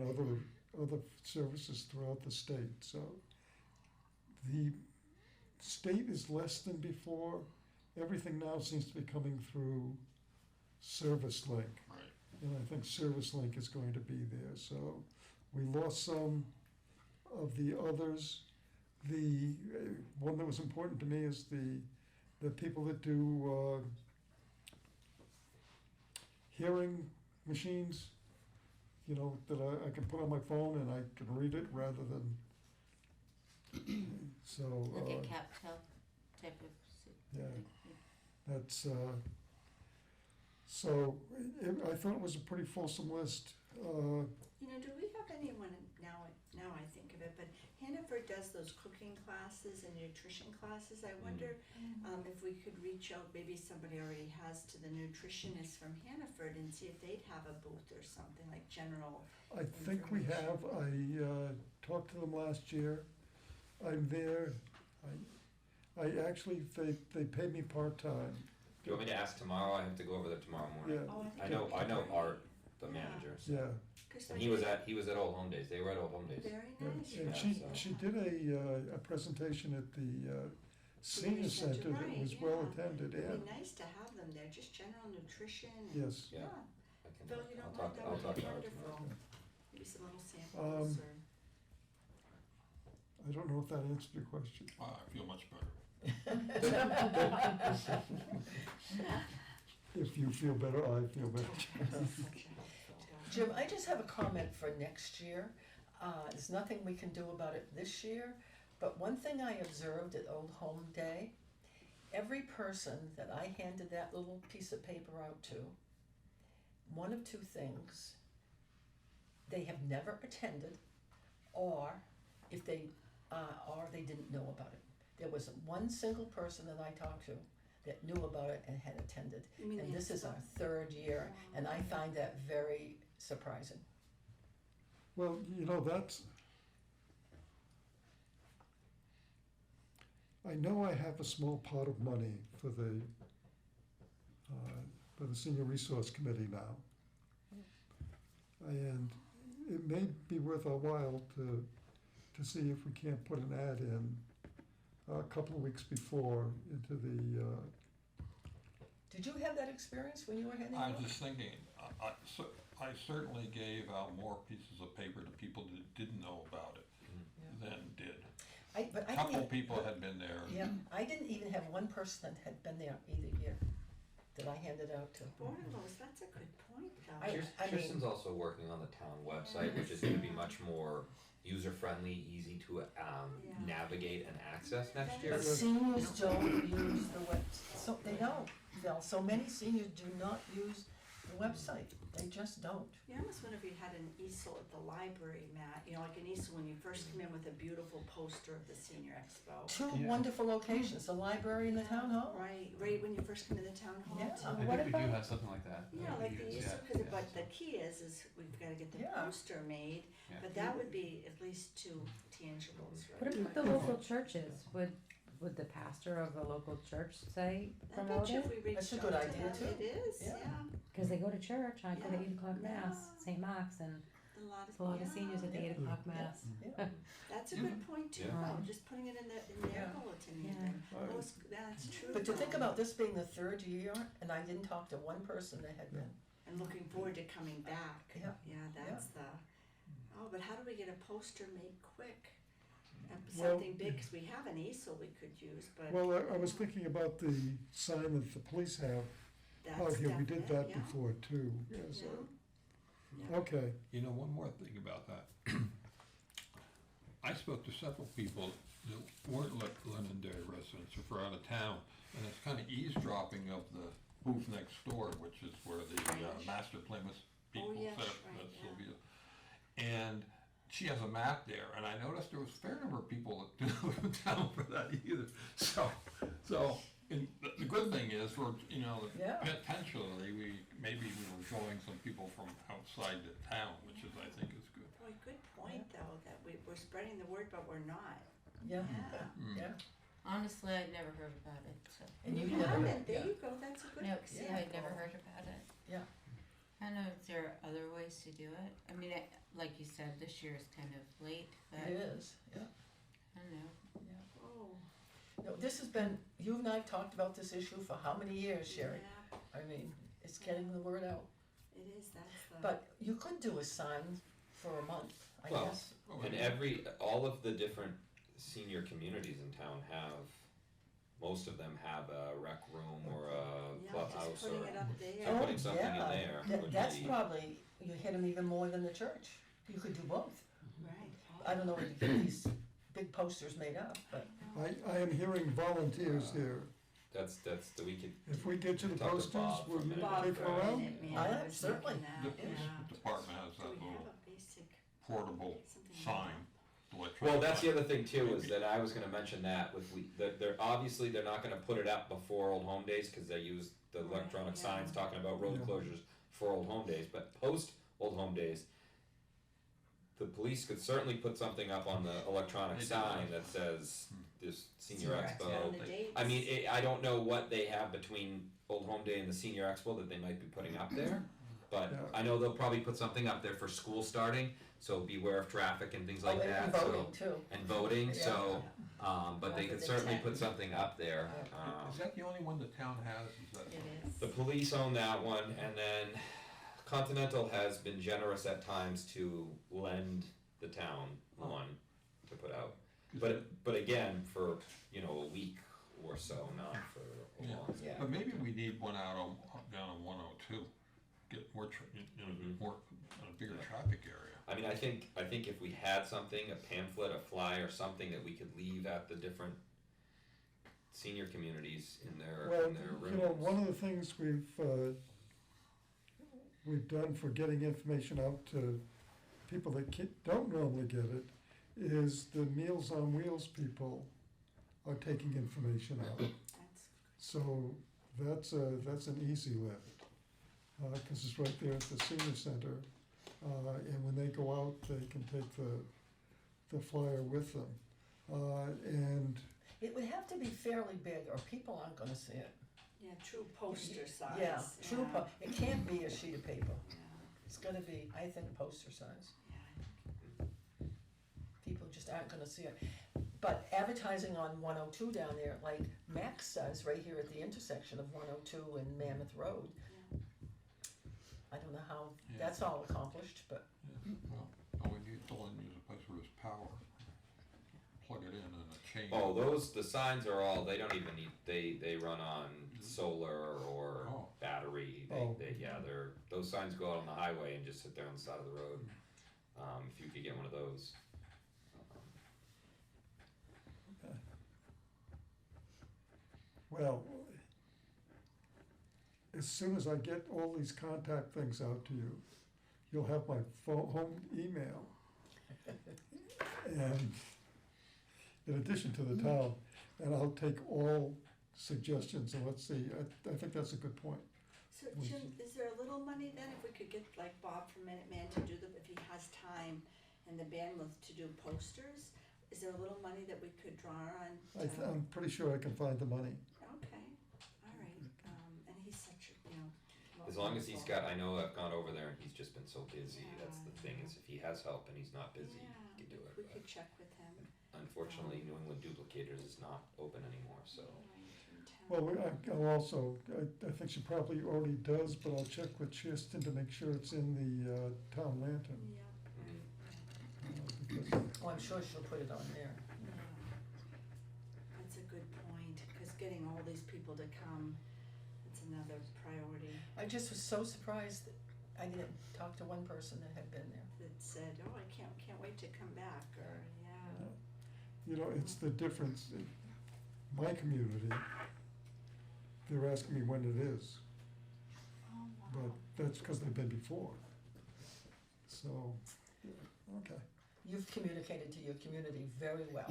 other services throughout the state. So the state is less than before. Everything now seems to be coming through ServiceLink. right. And I think ServiceLink is going to be there. So we lost some of the others. The one that was important to me is the people that do hearing machines, that I can put on my phone and I can read it rather than, so. Like a CapTel type of. Yeah. That's, so I thought it was a pretty fulsome list. Do we have anyone, now I think of it, but Hannaford does those cooking classes and nutrition classes. I wonder if we could reach out, maybe somebody already has, to the nutritionists from Hannaford and see if they'd have a booth or something, like general. I think we have. I talked to them last year. I'm there. I actually, they pay me part-time. Do you want me to ask tomorrow? I have to go over there tomorrow morning. Yeah, Oh, I think know it'd be Art, the Yeah. manager, so. yeah. 'Cause And I he was think- at Old Home Days, they were at Old Home Days. Very nice. And Yeah, she so- did a prepresentation at the senior center that right, was yeah. well attended, It'd and, be nice to have them there, just general nutrition and. yes. Yeah. Yeah, I can, Phil, you I'll don't talk, mind, that I'll would talk be to Art tomorrow. wonderful. Maybe some little samples or. I don't know if that answered your question. I feel much better. If you feel better, I feel better. Jim, I just have a comment for next year. There's nothing we can do about it this year, but one thing I observed at Old Home Day, every person that I handed that little piece of paper out to, one of 2 things: they have never attended, or if they, or they didn't know about it. There was one single person that I talked to that knew about it and had attended. You mean And the this is our expo? 3rd year, and I find that very surprising. Well, that's, I know I have a small pot of money for the Senior Resource Committee now. And it may be worth our while to see if we can't put an ad in a couple of weeks before into the, Did you have that experience when you were heading I out? was just thinking, I certainly gave out more pieces of paper to people that didn't know about it. then did. But A I couple didn't, people had been there. yeah, I didn't even have one person that had been there either year that I handed out to. Borderlos, that's a good point though. I- mean- Tristan's also working on the town website, which is gonna be much more user-friendly, easy to, Yeah. navigate and access next year. But seniors don't use the web, so they don't, Phil, so many seniors do not use the website, they just don't. You almost wonder if you had an easel at the library, Matt, you know, like an easel when you first come in with a beautiful poster of the senior expo. Two Yeah. wonderful locations, the library and the town hall. Right when you first come in the town hall Yeah. too. I What think we do about- have something like that. Yeah, that we like the use, easel, yeah, but yeah. the key is we've gotta get the Yeah. poster made, Yeah. but that would be at least two tangibles, right? What about the local churches? Would the pastor of the local church say I promote bet you it? if we reached That's a out good to idea, them, too. it is, Yeah. yeah. Cause they go to church, I go to Yeah. 8 o'clock mass, Yeah. St. Mark's, and A lot of, a lot of yeah. seniors at the 8 o'clock Yeah. mass. Yeah. That's a good point too, Yeah. though, just putting it in their Yeah. bulletin Yeah. even. Right. That's true. But to think though. about this being the third year, and I didn't talk to one person that had been. And looking forward to coming back. Yeah. Yeah, that's oh, but how do we get a poster made quick? Well- Something big, 'cause we have an easel we could use, but Well, I was thinking about the sign that the police have that's out here, we did definite, that yeah. before too, yes, Yeah. okay. You know, one more thing about that. I spoke to several people that weren't Londonderry residents or were out of town, and it's kind of eavesdropping of the booth next door, which is where the Master Plymouth people yes, set up, right, that's yeah. Sylvia. And she has a map there, and I noticed there was a fair number of people that didn't live in town for that either. So, and the good thing is, we're, you know, Yeah. potentially, maybe we were drawing some people from outside the town, which is, I think, is good. Boy, good point though, that we're spreading the word, but we're not. Yeah, Mm. yeah. Honestly, I'd never heard about it, so. And you You never, haven't, there yeah. you go, that's a good No, example. see, I'd never heard about it. Yeah. I don't know if there are other ways to do it. I mean, like you said, this year is kind of late, but It is, yeah. I don't know. Oh, No, this has been, you and I have talked about this issue for how many years, Sherry? yeah, I mean, it's getting the word out. it is, that's the. But you could do a sign for a month, I Well, guess. And all of the different senior communities in town most of them have a rec room or a Yeah, clubhouse just putting or, it up there. so putting Oh, something in yeah. there would That's be, probably, you hit them even more than the church. You could do both. Right. I don't know where you get these big posters made up, but I am hearing volunteers here. that's we could, If we get you the Talk to posters, Bob for we'll a minute. Bob take them for a around. minute, man, I I am, was certainly. thinking that, This yeah. department has Do that we have little a basic, portable something? sign, well, electronic that's the sign. other thing too, is that I was gonna mention that with they're obviously, they're not gonna put it up before Old Home Days, cause they use the electronic yeah. signs talking about road Yeah. closures for Old Home Days, but post Old Home Days, the police could certainly put something up on the electronic They do. sign that says this senior Senior expo. And the dates. I mean, I don't know what they have between Old Home Day and the Senior Expo that they might be putting up there, but Yeah. I know they'll probably put something up there for school starting, so beware of traffic and things like oh, that, and so. voting too. And voting, so, but they Like could the certainly tent. put something up there. Is that the only one the town has, is that? It is. The police own that one, and then Continental has been generous at times to lend the town one to put out. But again, for, a week or so, not for a Yeah. long time. Yeah. But maybe we need one down on 102, get more, Mhm. more, a bigger traffic area. I mean, I think if we had something, a pamphlet, a flyer, something that we could leave at the different senior communities in their Well, rooms. one of the things we've done for getting information out to people that don't normally get it is the Meals on Wheels people are taking information out. That's, So that's an easy lift, cause it's right there at the senior center. And when they go out, they can take the flyer with them. And It would have to be fairly big or people aren't gonna see it. yeah, true poster size. Yeah, true, it can't be a sheet of paper. Yeah, It's gonna be, I think, poster size. yeah. People just aren't gonna see it. But advertising on 102 down there, like Max does right here at the intersection of 102 and Mammoth Road. I don't know how Yeah. that's all accomplished, but Well, all we need to use a place where there's power. plug it in and it changes. Oh, the signs are all, they don't even need, they run on solar or Oh. battery. Oh. Those signs go out on the highway and just sit there on the side of the road. If you could get one of those. Okay. Well, as soon as I get all these contact things out to you, you'll have my home email. And in addition to the town, and I'll take all suggestions, and let's see, I think that's a good point. So Jim, is there a little money then, if we could get like Bob from Minuteman to do if he has time and the bandwidth to do posters? Is there a little money that we could draw on? I'm pretty sure I can find the money. Okay, all right, and he's such a, As long as he's got, I know I've gone over there and he's just been so busy, that's the Yeah. thing, is if he has help and he's not busy, Yeah, he can do it. we but could check with him. Unfortunately, New England Duplicators is not open anymore, so. Well, I'll also, I think she probably already does, but I'll check with Cheston to make sure it's in the town lantern. Yeah, Mhm. Because Oh, I'm sure she'll put it on there. yeah. That's a good point, cause getting all these people to come, it's another priority. I just was so surprised that I didn't talk to one person that had been there. That said, oh, I can't wait to come back, or, yeah. you know, it's the difference. In my community, they're asking me when it is, Oh, but wow. that's because they've been before. So, yeah, okay. You've communicated to your community very well.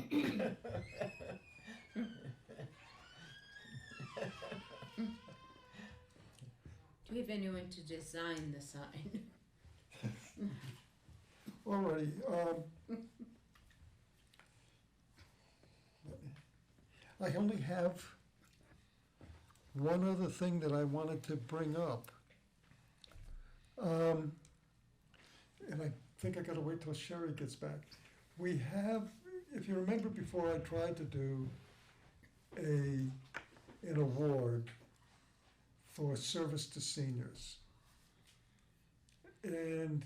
Do we have anyone to design the sign? Alrighty, I only have one other thing that I wanted to bring up. And I think I gotta wait till Sherry gets back. We have, if you remember before, I tried to do an award for service to seniors. And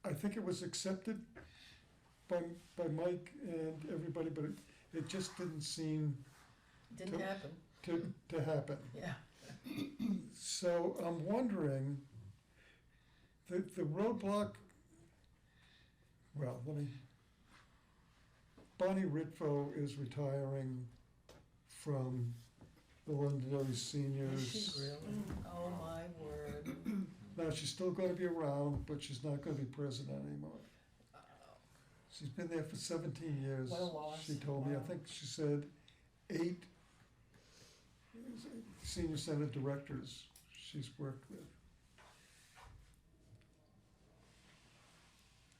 I think it was accepted by Mike and everybody, but it just didn't seem Didn't happen, to happen. yeah. So I'm wondering, the roadblock, well, Bonnie Ritvo is retiring from the Londonderry Seniors. Is she really? Oh, my word. Now, she's still gonna be around, but she's not gonna be president anymore. Oh, She's been there for 17 years. What a loss. She told me, I Wow. think she said 8 senior center directors she's worked with.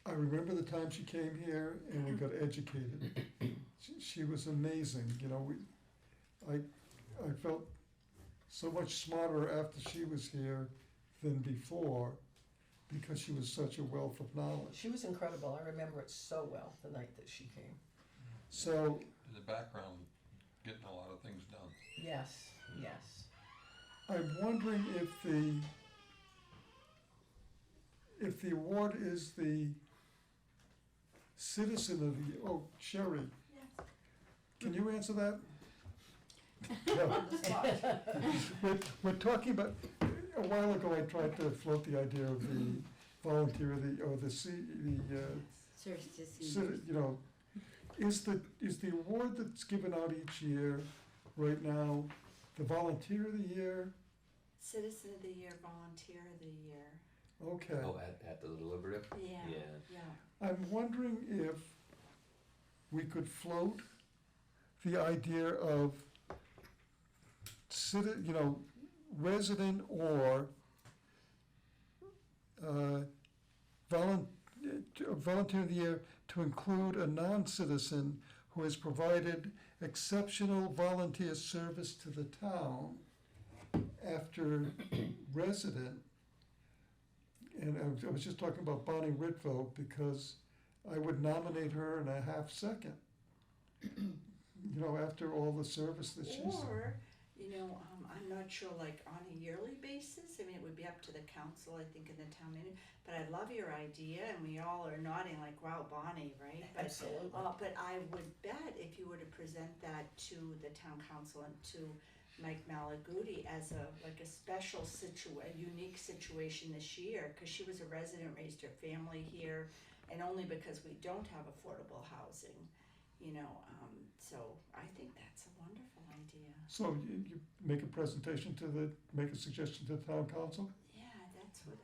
I remember the time she came here and we got educated. She was amazing, you know, I felt so much smarter after she was here than before because she was such a wealth of knowledge. She was incredible, I remember it so well, the night that she came. So, In the background, getting a lot of things done. Yes, yes. I'm wondering if the award is the citizen of the, oh, Sherry, Yes. can you answer that? No. We're talking about, a while ago I tried to float the idea of the volunteer, Service to seniors. you know, is the award that's given out each year, right now, the volunteer of the year? Citizen of the Year, Volunteer of the Year. Okay. Oh, at the deliberative? Yeah, Yeah. yeah. I'm wondering if we could float the idea of resident or volunteer of the year to include a non-citizen who has provided exceptional volunteer service to the town after resident. And I was just talking about Bonnie Ritvo because I would nominate her in a half second. You know, after all the service that she's. Or You know, I'm not sure, like, on a yearly basis, I mean, it would be up to the council, I think, and the town manager, but I love your idea, and we all are nodding like, wow, Bonnie, right? But, Absolutely. but I would bet if you were to present that to the town council and to Mike Malaguti as a special unique situation this year, cause she was a resident, raised her family here, and only because we don't have affordable housing, you know, so I think that's a wonderful idea. So you make a presentation make a suggestion to the town council? Yeah, that's what,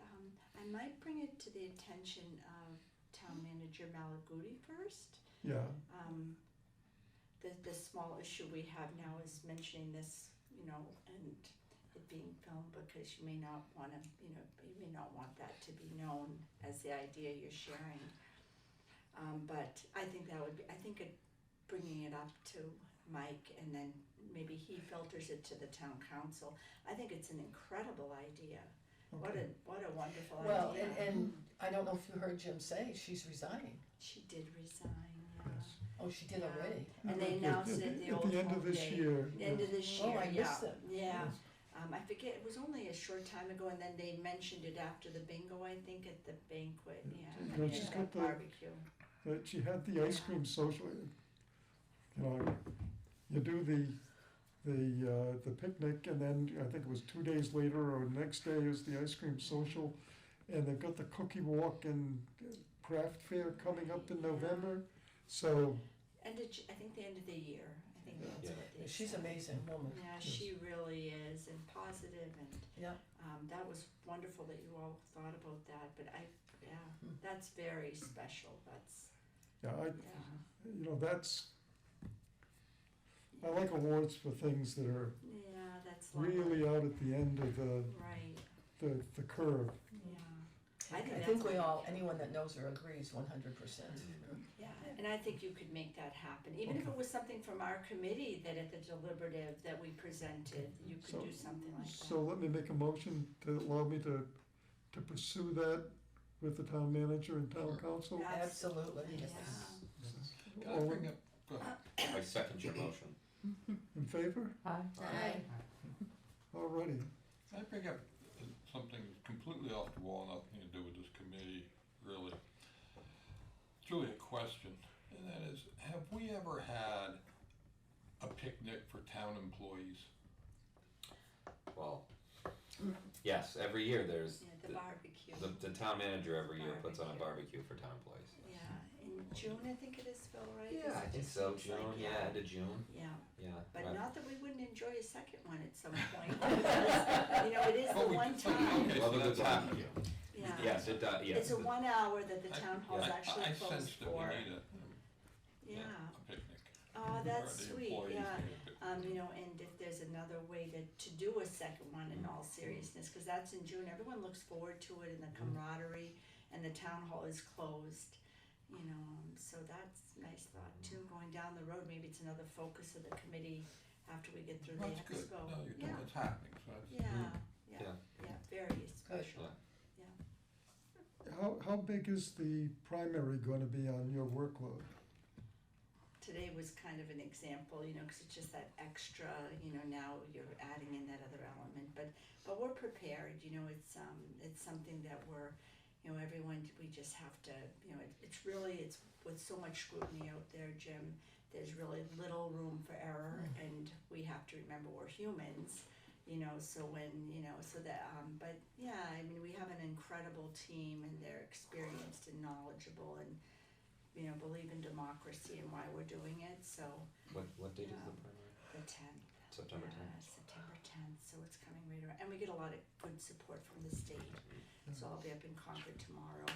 I might bring it to the attention of town manager Malaguti first. Yeah, The small issue we have now is mentioning this, you know, and it being filmed, because you may not wanna, you know, you may not want that to be known as the idea you're sharing. But I think that would be, bringing it up to Mike, and then maybe he filters it to the town council. I think it's an incredible idea. okay. What a wonderful Well, idea. and I don't know if you heard Jim say, she's resigning. She did resign, yeah. Yes. Oh, she did Yeah. already? And they announced it at the old At the end of home this day. year. The end yes. of this Oh, year, I yeah, missed it. yeah. Yes. I forget, it was only a short time ago, and then they mentioned it after the bingo, I think, at the banquet, yeah. You I know, mean, she's at got the the- barbecue. That she had the ice cream social, you know, you do the picnic, and then I think it was 2 days later or the next day is the ice cream social, and they've got the cookie walk and craft fair coming up in November, so, I think the end of the year, I think that's Yeah. what they said. She's an amazing woman. Yeah, she really is, and positive, and, Yeah. that was wonderful that you all thought about that, but that's very special, yeah, yeah. you know, I like awards for things that are Yeah, that's lovely. really out at the end of Right, the curve. yeah. I that's think we what- all, anyone that knows her agrees 100%. Yeah, and I think you could make that happen, even if it was something from our committee that at the deliberative that we presented, you could So- do something like that. So let me make a motion to allow me to pursue that with the town manager and town council. Absolutely. Yeah. Can I All bring up, go ahead. I second your motion. in favor? Aye. Aye. Alrighty. Can I bring up something completely off the wall, nothing to do with this committee, really? It's really a question, and that is, have we ever had a picnic for town employees? Well, yes, every year there's, Yeah, the barbecue. the town manager every year puts on a barbecue for town employees. Yeah, in June, I think it is, Phil, right? Yeah, Is I it think just so, seems like- June, yeah, end of June, Yeah, yeah. but right. not that we wouldn't enjoy a second one at some point, because, you know, it is the Oh, we- one okay, time, so Well, that's the on town- you. yeah. Yes, it does, yes. It's a 1 hour that the I- town hall's yeah. actually I closed sense that we for, need yeah. a picnic. Oh, that's Or the sweet, employees yeah. need a picnic. You know, and if there's another way to do a second one in all seriousness, cause that's in June, everyone looks forward to it and the camaraderie, and the town hall is closed, you know, so that's a nice thought too, going down the road, maybe it's another focus of the committee after we get through the That's good, expo. no, you're Yeah, doing, it's happening, so that's. yeah, Yeah. yeah, very special, How big is the primary gonna be on your workload? Today was kind of an example, you know, cause it's just that extra, you know, now you're adding in that other element, but we're prepared, you know, it's something that we're, you know, everyone, we just have to, you know, it's really, it's with so much scrutiny out there, Jim, there's really little room for error, and we have to remember we're humans, you know, so when, you know, so that, but yeah, I mean, we have an incredible team, and they're experienced and knowledgeable, and, you know, believe in democracy and why we're doing it, so What date is Yeah. the primary? the 10th. September Yeah, 10th? September 10th, so it's coming right around, and we get a lot of good support from the state, so I'll be up in Concord tomorrow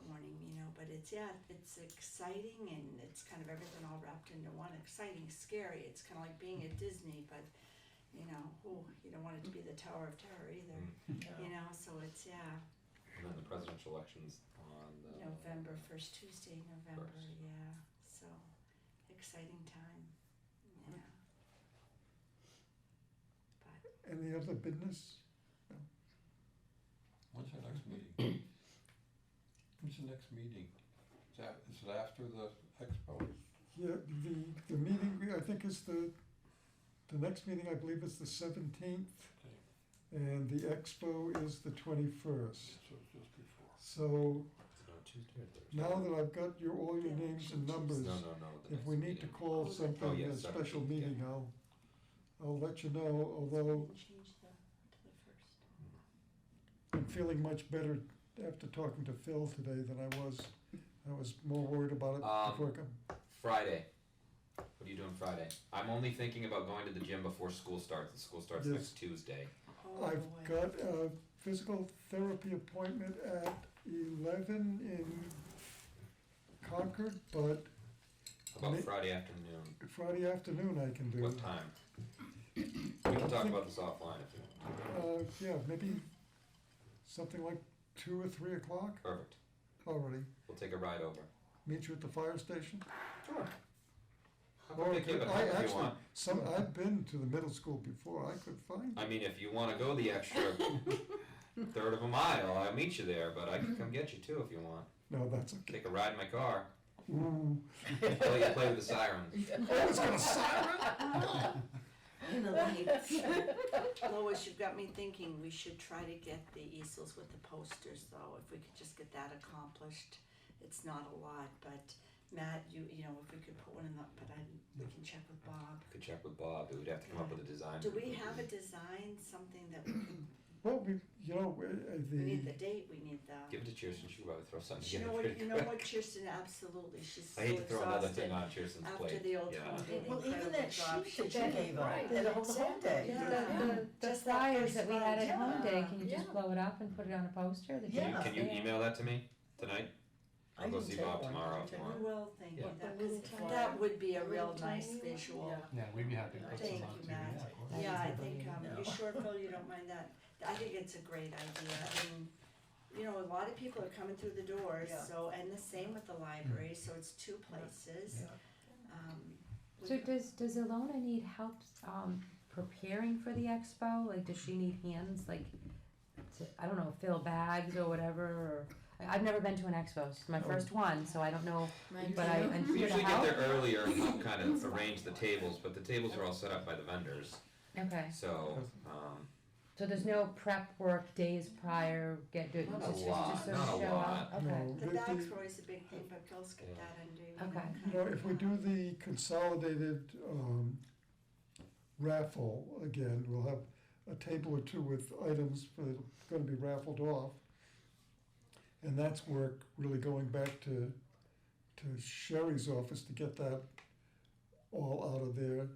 morning, you know, but it's, yeah, it's exciting, and it's kind of everything all wrapped into one, exciting, scary, it's kinda like being at Disney, but, you know, you don't want it to be the Tower of Terror either, you know, so it's, yeah, And then the presidential elections on the. November, first Tuesday, in November, First. yeah, so, exciting time, yeah. But, Any other business? When's our next meeting? When's the next meeting? Is it after the expo? Yeah, the meeting, I think is the the next meeting, I believe, is the 17th, and the expo is the 21st. So it's just before. So Tuesday or Thursday? now that I've got all your names and numbers, No. the if next we need to meeting. call something, yeah, a special 17th, meeting, yeah. I'll let you know, although Change to the first. I'm feeling much better after talking to Phil today than I was. I was more worried about it before I come. Friday. What are you doing Friday? I'm only thinking about going to the gym before school starts. The school starts Yes. next Tuesday. Oh, I've boy. got a physical therapy appointment at 11 in Concord, but How about Ma- Friday afternoon? Friday afternoon I can do. What time? We can talk about this offline if you want. Yeah, maybe something like 2 or 3 o'clock Perfect. already. We'll take a ride over. Meet you at the fire station. Sure. How Or about pick you up at I home if you actually, want? I've been to the middle school before. I could find. I mean, if you wanna go the extra third of a mile, I'll meet you there, but I can come get you too if you want. No, that's okay. Take a ride in my car. Ooh. I'll let you play with the sirens. Oh, it's got a siren? In the lights. Lois, you've got me thinking we should try to get the easels with the posters though, if we could just get that accomplished. It's not a lot, but Matt, you know, if we could put one in the, but we can check with Bob. Could check with Bob, we'd have to come up with a design. Do we have a design, something that we can, Well, we we need the date, we need the. Give it to Kirsten, she'll probably throw something You together know what, pretty you know quick. what, Kirsten, absolutely, she's so I hate to throw another exhausted thing on Kirsten's plate. after the old Yeah. home day, the Well, even incredible that job sheet she that you did. gave out, Right. at Home Day. Yeah. The Just that flyers first that we had at slide, home day, yeah. can you just Yeah. blow it up and put it on a poster? that Yeah. Can you see it? email that to me tonight? I'll go can see take Bob one. tomorrow. I'll take We one. will, thank you, Yeah. that, The little 'cause tiny- that would be a the real little nice tiny one? visual. Yeah. Yeah, we'd be happy to put Thank some on you, too. Matt. Yeah, of course. That Yeah, I is think, No. you sure, Phil, you don't mind that? I think it's a great idea, I mean, you know, a lot of people are coming through the doors, Yeah. so, and the same with the library, so it's two places. Yeah. We So could- does Alona need help, preparing for the expo? Like, does she need hands, like, to, I don't know, fill bags or whatever, or, I've never been to an expo, it's my first one, so I don't know, but I'm We here to usually get help. there earlier and help kind of arrange the tables, but the tables are all set up by the vendors, Okay, so, so there's no prep work days prior, Not a just lot, sort of not a show lot. up? Okay, No. The The- bags the- were always a big thing, but Phil's got Yeah. that under, you Okay. know, You know, if we do the consolidated raffle again, we'll have a table or two with items that are gonna be raffled off. And that's work really going back to Sherry's office to get that all out of there.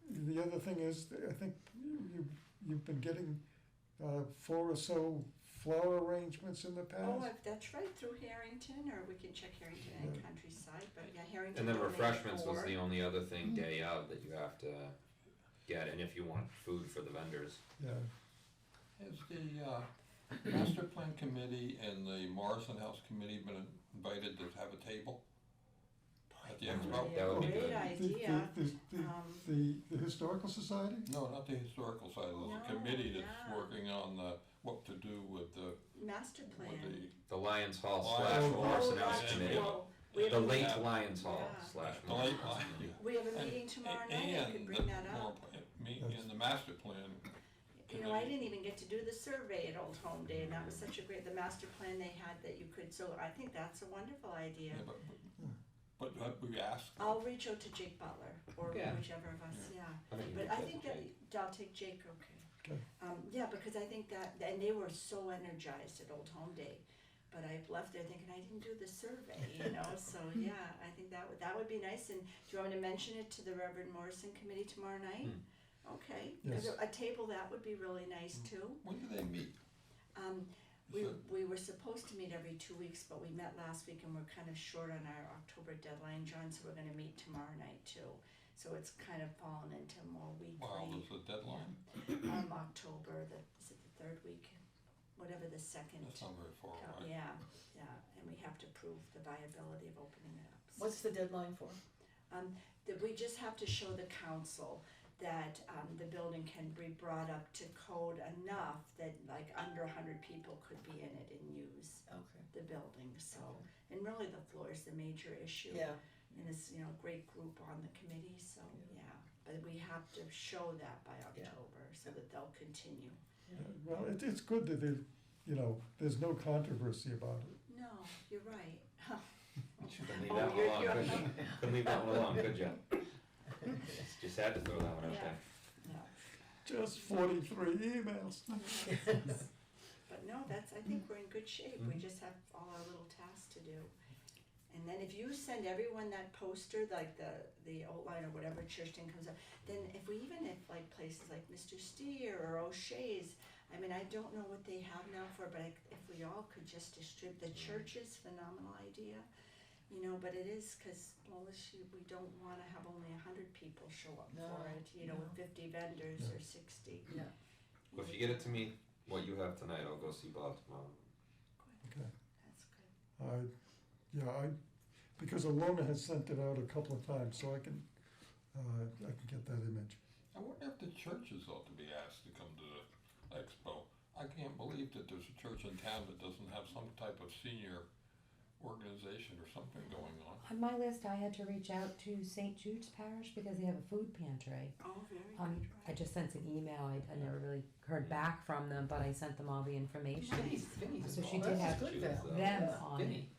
The other thing is, I think you've been getting 4 or so flower arrangements in the past. Oh, that's right, through Harrington, or we can check Harrington and Yeah. Countryside, but yeah, Harrington. and then donated refreshments was 4. the only other thing day of that you have to get, and if you want food for the vendors. Yeah, Has the master plan committee and the Morrison House committee been invited to have a table at the expo? That would be good. Great idea, the historical society? No, not the historical side, there's a No, committee that's yeah. working on what to do with the, master with plan. the, The Lions Hall Oh, slash oh, Morrison Oh, House that's Committee. cool. We have The a late meeting- Lions Hall Yeah. slash the Morrison late House line. Committee. We have a meeting tomorrow night, I could bring that up. And the master plan. You know, I didn't even get to do the survey at Old Home Day, and that was such a great, the master plan they had that you could, so I think that's a wonderful idea. Yeah, but we asked. I'll reach out to Jake Butler, or Yeah. whichever of us, yeah. I think you But could I get think the that, Jake. I'll take Jake, okay. Okay. Yeah, because I think that, and they were so energized at Old Home Day, but I left there thinking I didn't do the survey, you know, so yeah, I think that would be nice, and do you want me to mention it to the Reverend Morrison Committee tomorrow night? Okay, 'cause Yes. a table, that would be really nice too. When do they meet? We were supposed to meet every 2 weeks, but we met last week and we're kind of short on our October deadline, John, so we're gonna meet tomorrow night too. So it's kind of fallen into more Wow, weekly. there's a deadline? October, is it the third week? Whatever the second. That's not very far away. Yeah, and we have to prove the viability of opening it up. So, What's the deadline for? that we just have to show the council that, the building can be brought up to code enough that like under 100 people could be in it and use Okay. the building, so, and really the floor is the major issue. Yeah, and it's, you know, a great group on the committee, so, yeah. But we have to show that by October, so that they'll continue. Well, it's good that there, you know, there's no controversy about it. No, you're right. You couldn't leave Oh, that one you're- alone, you're- could you? Couldn't leave that one alone, could you? Just had to throw that one out Yeah. there. No. Just 43 emails. But no, that's, I think we're in good shape, we just have all our little tasks to do. And then if you send everyone that poster, like the outline or whatever church thing comes up, then if like places like Mr. Steer or O'Shea's, I mean, I don't know what they have now for, but if we all could just distribute, the church's phenomenal idea, you know, but it is, cause we don't wanna have only 100 people show up No, for it, you know, with no. 50 vendors Yeah. or 60. Yeah. Well, if you get it to me, what you have tonight, I'll go see Bob tomorrow. Okay. That's good. Because Alona has sent it out a couple of times, so I can get that image. I wonder if the churches ought to be asked to come to the expo. I can't believe that there's a church in town that doesn't have some type of senior organization or something going on. On my list, I had to reach out to St. Jude's Parish because they have a food pantry. Oh, very I good, just sent an email, I never really heard back from them, but I sent them all the information. Nice. Vinny's So she involved did with have St. Jude's, them though. Them Yeah. on, Vinny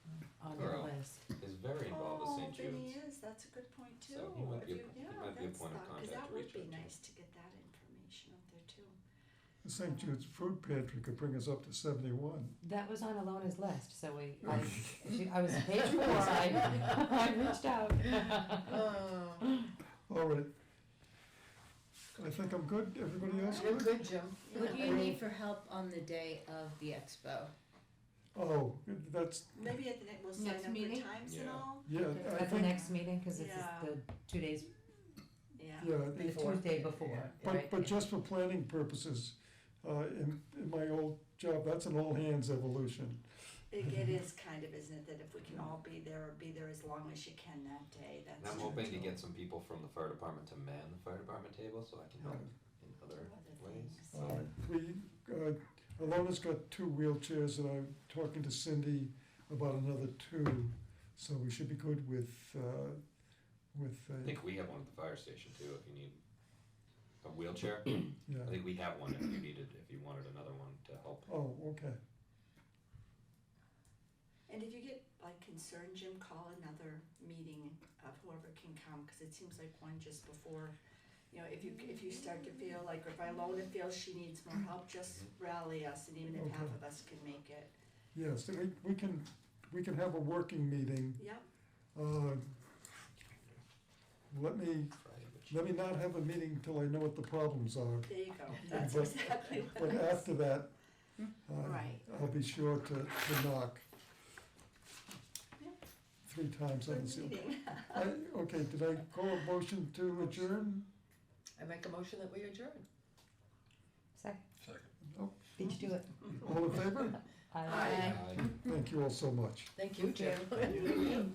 on their Girl. list. is very involved with St. Oh, Vinny Jude's. is, that's a good point too. So he might be a- If you- he might be a that's point of the- contact that to would reach be out to. nice to get that information out there too. The St. Jude's Food Pantry could bring us up to 71. That was on Alona's list, so I was page 4, I reached out. Oh, All right. I think I'm good. Everybody else you're good? good, Jim. What do you need for help on the day of the expo? Oh, that's, Maybe at the next, we'll sign Next up for meeting? times and Yeah. all, yeah, I At the think, next meeting, cause it's Yeah. the 2 days, yeah. yeah, the Before. Tuesday before, Yeah. right? but just for planning purposes, in my old job, that's an all hands evolution. It is kind of, isn't it, that if we can all be there or be there as long as you can that day, And that's I'm true hoping to too. get some people from the fire department to man the fire department table so I can help in other Other ways. things. Alona's got 2 wheelchairs, and I'm talking to Cindy about another 2, so we should be good with, I think we have one at the fire station too, if you need a wheelchair. yeah. I think we have one if you wanted another one to help. Oh, okay. And if you get like concerned, Jim, call another meeting of whoever can come, cause it seems like one just before, you know, if you start to feel like, or if Ilona feels she needs more help, just rally us, and even if half Okay. of us can make it. Yes, we can have a working meeting. Yep, Let me not have a meeting till I know what the problems are. there you go, that's But- exactly what But it is. after that, Right. I'll be sure to knock Yeah. 3 times on the Good seal. meeting. Okay, did I call a motion to adjourn? I make a motion that we adjourn. Second, Second. did you do it? All in favor? Aye. Thank you all so much. Thank you, Jim. Thank you.